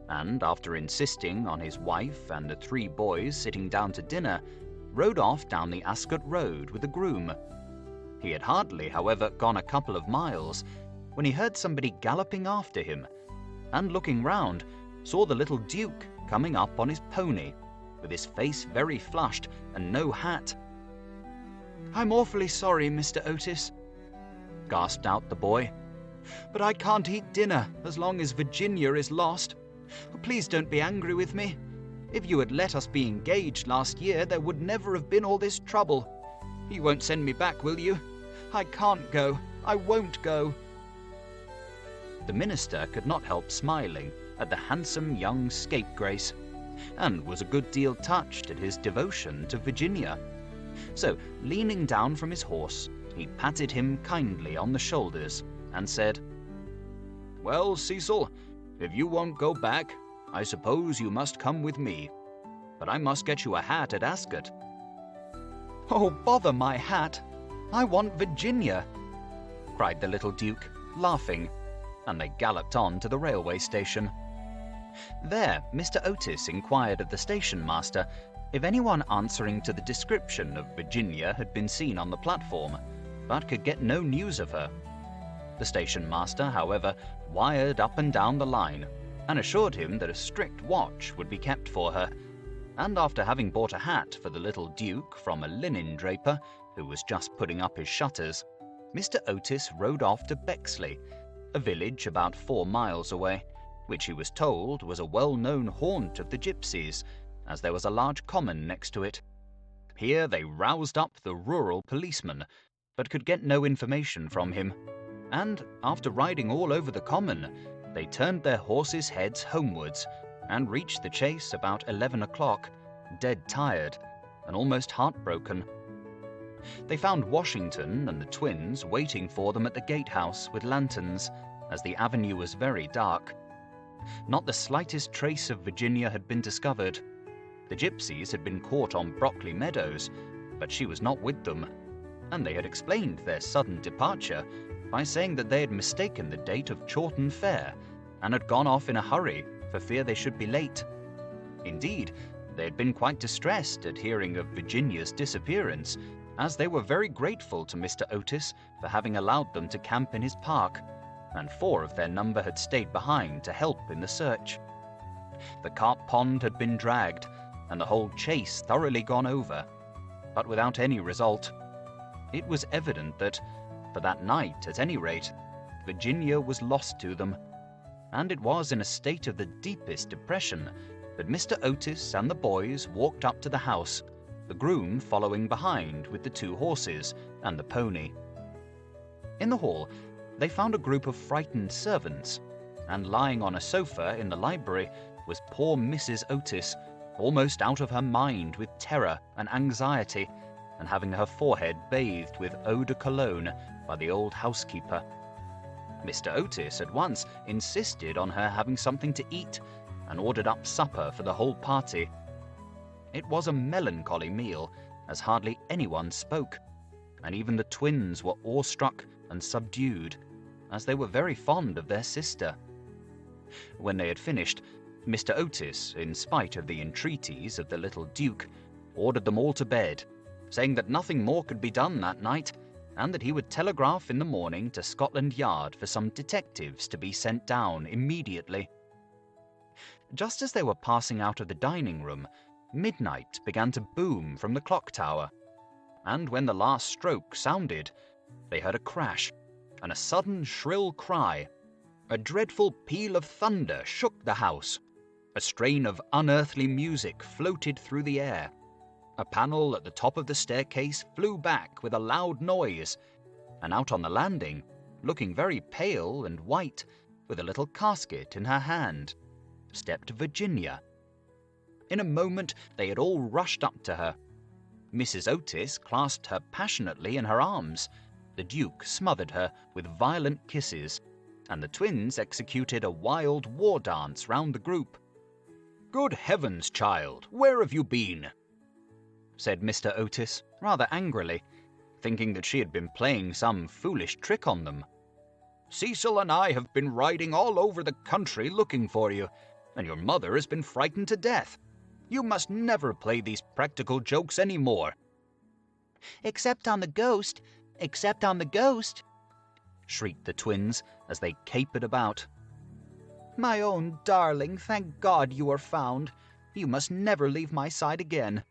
and after insisting on his wife and the 3 boys sitting down to dinner, rode off down the Ascot Road with the groom. He had hardly, however, gone a couple of miles when he heard somebody galloping after him, and looking round, saw the little Duke coming up on his pony, with his face very flushed and no hat. "I'm awfully sorry, Mr. Otis," gasped out the boy, "but I can't eat dinner as long as Virginia is lost. Please don't be angry with me. If you had let us be engaged last year, there would never have been all this trouble. You won't send me back, will you? I can't go. I won't go." The minister could not help smiling at the handsome young scapegrace, and was a good deal touched at his devotion to Virginia. So, leaning down from his horse, he patted him kindly on the shoulders and said, "Well, Cecil, if you won't go back, I suppose you must come with me. But I must get you a hat at Ascot." "Oh, bother my hat! I want Virginia!" cried the little Duke, laughing, and they galloped on to the railway station. There, Mr. Otis inquired of the station master if anyone answering to the description of Virginia had been seen on the platform, but could get no news of her. The station master, however, wired up and down the line, and assured him that a strict watch would be kept for her, and after having bought a hat for the little Duke from a linen draper who was just putting up his shutters, Mr. Otis rode off to Bexley, a village about 4 miles away, which he was told was a well-known haunt of the gypsies, as there was a large common next to it. Here they roused up the rural policeman, but could get no information from him, and after riding all over the common, they turned their horses' heads homewards, and reached the chase about 11 o'clock, dead tired and almost heartbroken. They found Washington and the twins waiting for them at the gatehouse with lanterns, as the avenue was very dark. Not the slightest trace of Virginia had been discovered. The gypsies had been caught on Brockley Meadows, but she was not with them, and they had explained their sudden departure by saying that they had mistaken the date of Chawton Fair and had gone off in a hurry for fear they should be late. Indeed, they had been quite distressed at hearing of Virginia's disappearance, as they were very grateful to Mr. Otis for having allowed them to camp in his park, and 4 of their number had stayed behind to help in the search. The carp pond had been dragged, and the whole chase thoroughly gone over, but without any result. It was evident that, for that night at any rate, Virginia was lost to them, and it was in a state of the deepest depression that Mr. Otis and the boys walked up to the house, the groom following behind with the 2 horses and the pony. In the hall, they found a group of frightened servants, and lying on a sofa in the library was poor Mrs. Otis, almost out of her mind with terror and anxiety, and having her forehead bathed with eau de cologne by the old housekeeper. Mr. Otis at once insisted on her having something to eat, and ordered up supper for the whole party. It was a melancholy meal, as hardly anyone spoke, and even the twins were awestruck and subdued, as they were very fond of their sister. When they had finished, Mr. Otis, in spite of the entreaties of the little Duke, ordered them all to bed, saying that nothing more could be done that night, and that he would telegraph in the morning to Scotland Yard for some detectives to be sent down immediately. Just as they were passing out of the dining room, midnight began to boom from the clock tower, and when the last stroke sounded, they heard a crash and a sudden shrill cry. A dreadful peal of thunder shook the house. A strain of unearthly music floated through the air. A panel at the top of the staircase flew back with a loud noise, and out on the landing, looking very pale and white, with a little casket in her hand, stepped Virginia. In a moment they had all rushed up to her. Mrs. Otis clasped her passionately in her arms. The Duke smothered her with violent kisses, and the twins executed a wild war dance round the group. "Good heavens, child, where have you been?" said Mr. Otis, rather angrily, thinking that she had been playing some foolish trick on them.
"Cecil and I have been riding all over the country looking for you, and your mother has been frightened to death. You must never play these practical jokes any more."
"Except on the ghost! Except on the ghost!" shrieked the twins as they capered about. "My own darling, thank God you are found. You must never leave my side again,"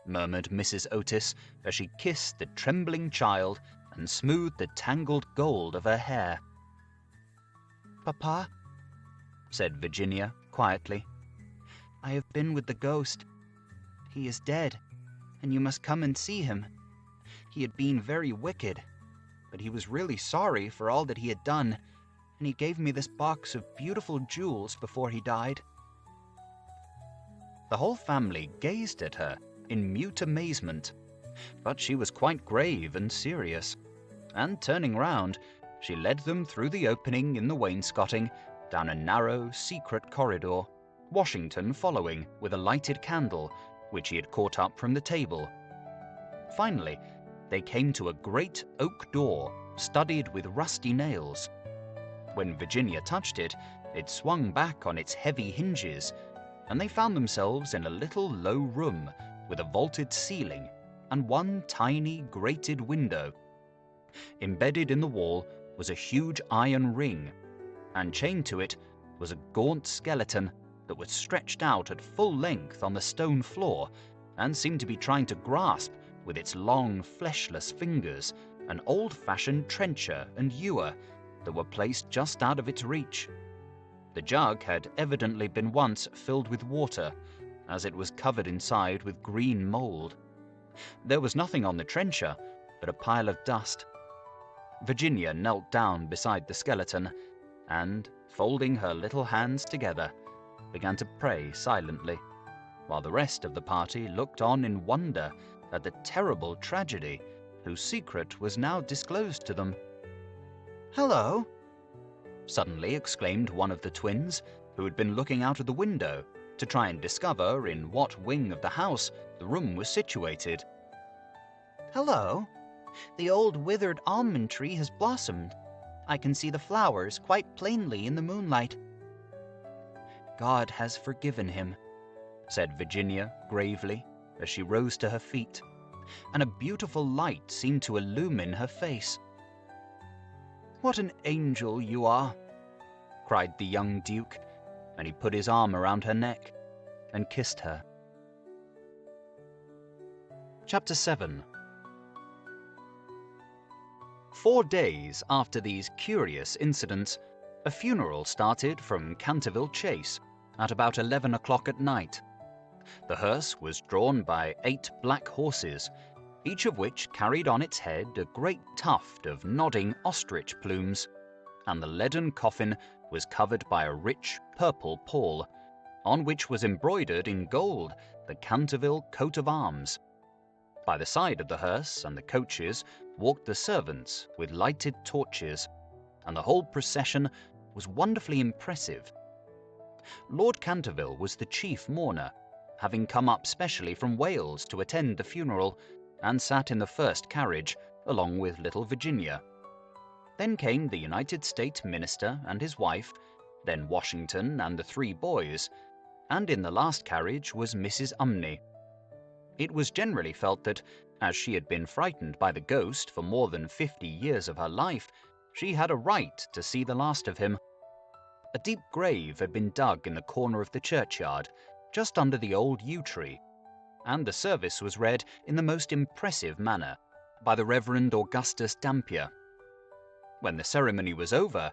murmured Mrs. Otis as she kissed the trembling child and smoothed the tangled gold of her hair. "Papa," said Virginia quietly, "I have been with the ghost. He is dead, and you must come and see him. He had been very wicked, but he was really sorry for all that he had done, and he gave me this box of beautiful jewels before he died." The whole family gazed at her in mute amazement, but she was quite grave and serious, and turning round, she led them through the opening in the wainscoting down a narrow, secret corridor, Washington following with a lighted candle, which he had caught up from the table. Finally, they came to a great oak door studded with rusty nails. When Virginia touched it, it swung back on its heavy hinges, and they found themselves in a little low room with a vaulted ceiling and one tiny grated window. Embedded in the wall was a huge iron ring, and chained to it was a gaunt skeleton that was stretched out at full length on the stone floor and seemed to be trying to grasp with its long, fleshless fingers an old-fashioned trencher and ewer that were placed just out of its reach. The jug had evidently been once filled with water, as it was covered inside with green mold. There was nothing on the trencher but a pile of dust. Virginia knelt down beside the skeleton and, folding her little hands together, began to pray silently, while the rest of the party looked on in wonder at the terrible tragedy whose secret was now disclosed to them. "Hello!" suddenly exclaimed one of the twins, who had been looking out of the window to try and discover in what wing of the house the room was situated. "Hello! The old withered almond tree has blossomed. I can see the flowers quite plainly in the moonlight." "God has forgiven him," said Virginia gravely as she rose to her feet, and a beautiful light seemed to illumine her face. "What an angel you are!" cried the young Duke, and he put his arm around her neck and kissed her. Chapter 7. 4 days after these curious incidents, a funeral started from Canterville Chase at about 11 o'clock at night. The hearse was drawn by 8 black horses, each of which carried on its head a great tuft of nodding ostrich plumes, and the leaden coffin was covered by a rich purple pall, on which was embroidered in gold the Canterville coat of arms. By the side of the hearse and the coaches walked the servants with lighted torches, and the whole procession was wonderfully impressive. Lord Canterville was the chief mourner, having come up specially from Wales to attend the funeral, and sat in the first carriage, along with little Virginia. Then came the United States Minister and his wife, then Washington and the 3 boys, and in the last carriage was Mrs. Umney. It was generally felt that, as she had been frightened by the ghost for more than 50 years of her life, she had a right to see the last of him. A deep grave had been dug in the corner of the churchyard, just under the old yew tree, and the service was read in the most impressive manner by the Reverend Augustus Dampier. When the ceremony was over,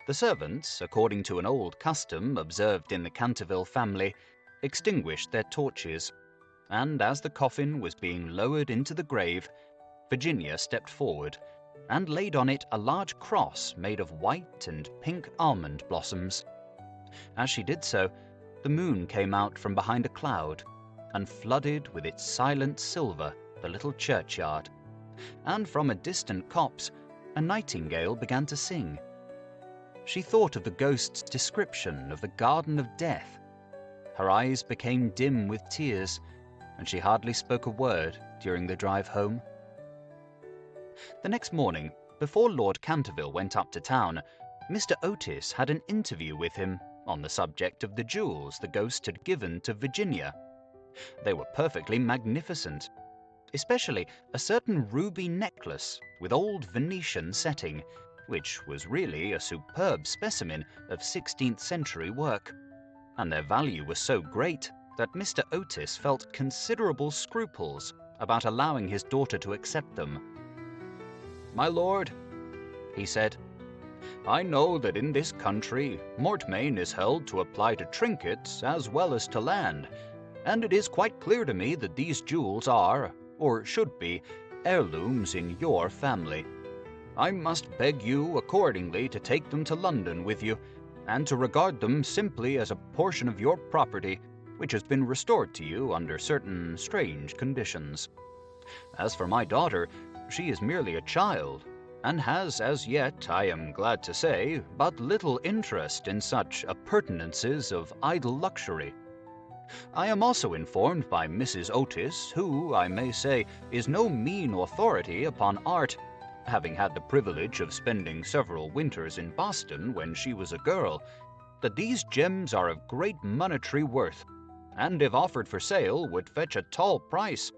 the servants, according to an old custom observed in the Canterville family, extinguished their torches, and as the coffin was being lowered into the grave, Virginia stepped forward and laid on it a large cross made of white and pink almond blossoms. As she did so, the moon came out from behind a cloud and flooded with its silent silver the little churchyard, and from a distant copse a nightingale began to sing. She thought of the ghost's description of the Garden of Death. Her eyes became dim with tears, and she hardly spoke a word during the drive home. The next morning, before Lord Canterville went up to town, Mr. Otis had an interview with him on the subject of the jewels the ghost had given to Virginia. They were perfectly magnificent, especially a certain ruby necklace with old Venetian setting, which was really a superb specimen of 16th century work, and their value was so great that Mr. Otis felt considerable scruples about allowing his daughter to accept them.
"My lord," he said, "I know that in this country mortmain is held to apply to trinkets as well as to land, and it is quite clear to me that these jewels are, or should be, heirlooms in your family. I must beg you accordingly to take them to London with you, and to regard them simply as a portion of your property, which has been restored to you under certain strange conditions. As for my daughter, she is merely a child, and has as yet, I am glad to say, but little interest in such appurtenances of idle luxury. I am also informed by Mrs. Otis, who, I may say, is no mean authority upon art, having had the privilege of spending several winters in Boston when she was a girl, that these gems are of great monetary worth, and if offered for sale would fetch a tall price.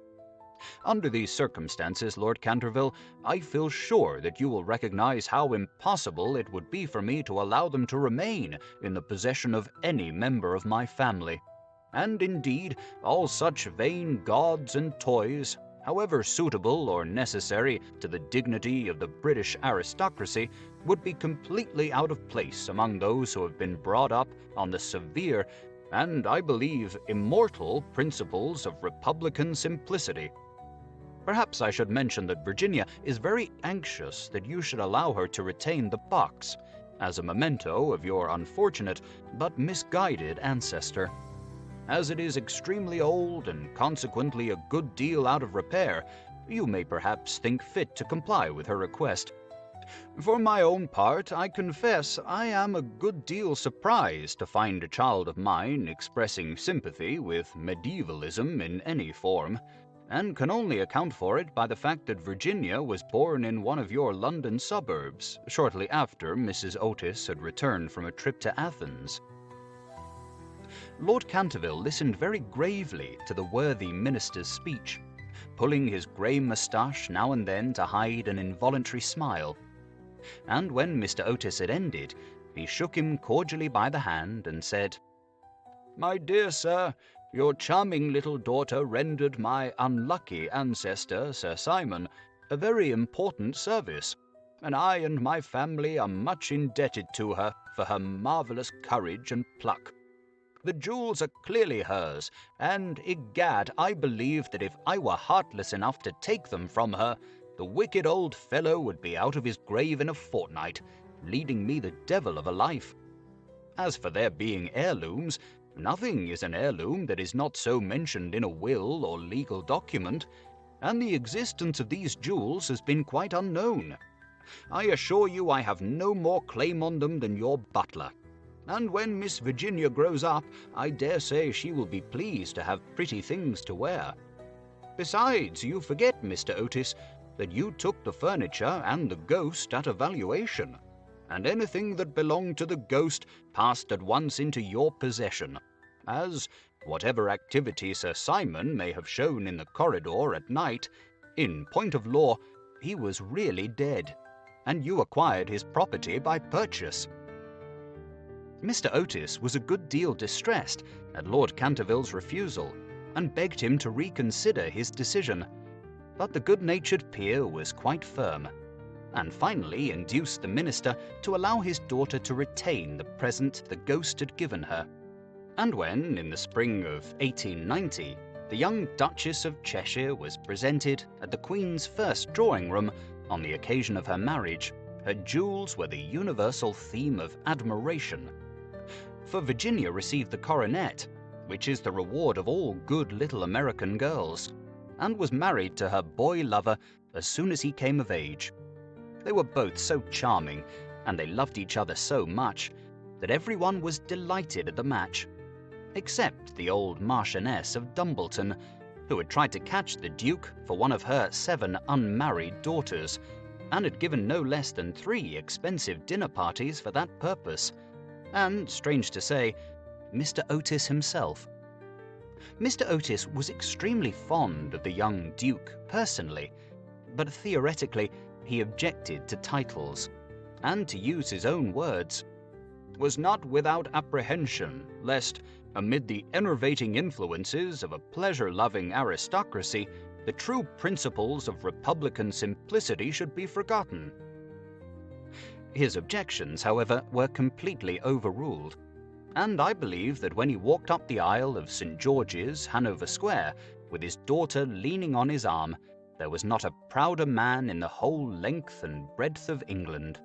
Under these circumstances, Lord Canterville, I feel sure that you will recognize how impossible it would be for me to allow them to remain in the possession of any member of my family. And indeed, all such vain gauds and toys, however suitable or necessary to the dignity of the British aristocracy, would be completely out of place among those who have been brought up on the severe and, I believe, immortal principles of republican simplicity. Perhaps I should mention that Virginia is very anxious that you should allow her to retain the box, as a memento of your unfortunate but misguided ancestor. As it is extremely old and consequently a good deal out of repair, you may perhaps think fit to comply with her request. For my own part, I confess I am a good deal surprised to find a child of mine expressing sympathy with medievalism in any form, and can only account for it by the fact that Virginia was born in one of your London suburbs, shortly after Mrs. Otis had returned from a trip to Athens. Lord Canterville listened very gravely to the worthy minister's speech, pulling his grey moustache now and then to hide an involuntary smile. And when Mr. Otis had ended, he shook him cordially by the hand and said, "My dear sir, your charming little daughter rendered my unlucky ancestor, Sir Simon, a very important service, and I and my family are much indebted to her for her marvellous courage and pluck. The jewels are clearly hers, and, egad, I believe that if I were heartless enough to take them from her, the wicked old fellow would be out of his grave in a fortnight, leading me the devil of a life. As for their being heirlooms, nothing is an heirloom that is not so mentioned in a will or legal document, and the existence of these jewels has been quite unknown. I assure you I have no more claim on them than your butler. And when Miss Virginia grows up, I dare say she will be pleased to have pretty things to wear. Besides, you forget, Mr. Otis, that you took the furniture and the ghost at a valuation, and anything that belonged to the ghost passed at once into your possession, as, whatever activity Sir Simon may have shown in the corridor at night, in point of law, he was really dead, and you acquired his property by purchase." Mr. Otis was a good deal distressed at Lord Canterville's refusal, and begged him to reconsider his decision, but the good-natured peer was quite firm, and finally induced the minister to allow his daughter to retain the present the ghost had given her. And when, in the spring of 1890, the young Duchess of Cheshire was presented at the Queen's first drawing-room on the occasion of her marriage, her jewels were the universal theme of admiration. For Virginia received the coronet, which is the reward of all good little American girls, and was married to her boy-lover as soon as he came of age. They were both so charming, and they loved each other so much, that everyone was delighted at the match, except the old Marchioness of Dumbleton,
who had tried to catch the Duke for one of her 7 unmarried daughters, and had given no less than 3 expensive dinner parties for that purpose, and, strange to say, Mr. Otis himself. Mr. Otis was extremely fond of the young Duke personally, but theoretically he objected to titles, and, to use his own words, was not without apprehension lest, amid the enervating influences of a pleasure-loving aristocracy, the true principles of republican simplicity should be forgotten. His objections, however, were completely overruled, and I believe that when he walked up the aisle of St. George's, Hanover Square, with his daughter leaning on his arm, there was not a prouder man in the whole length and breadth of England.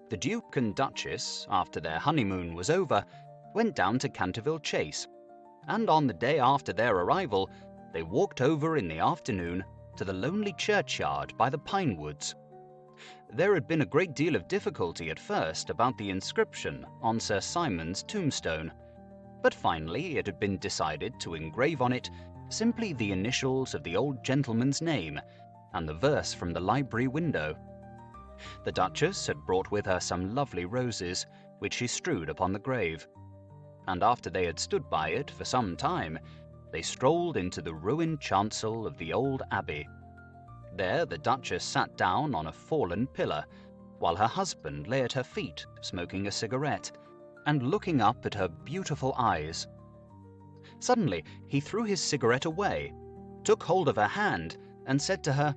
The Duke and Duchess, after their honeymoon was over, went down to Canterville Chase, and on the day after their arrival, they walked over in the afternoon to the lonely churchyard by the pine woods. There had been a great deal of difficulty at first about the inscription on Sir Simon's tombstone, but finally it had been decided to engrave on it simply the initials of the old gentleman's name and the verse from the library window. The Duchess had brought with her some lovely roses, which she strewed upon the grave, and after they had stood by it for some time, they strolled into the ruined chancel of the old abbey. There the Duchess sat down on a fallen pillar, while her husband lay at her feet smoking a cigarette and looking up at her beautiful eyes. Suddenly he threw his cigarette away, took hold of her hand, and said to her,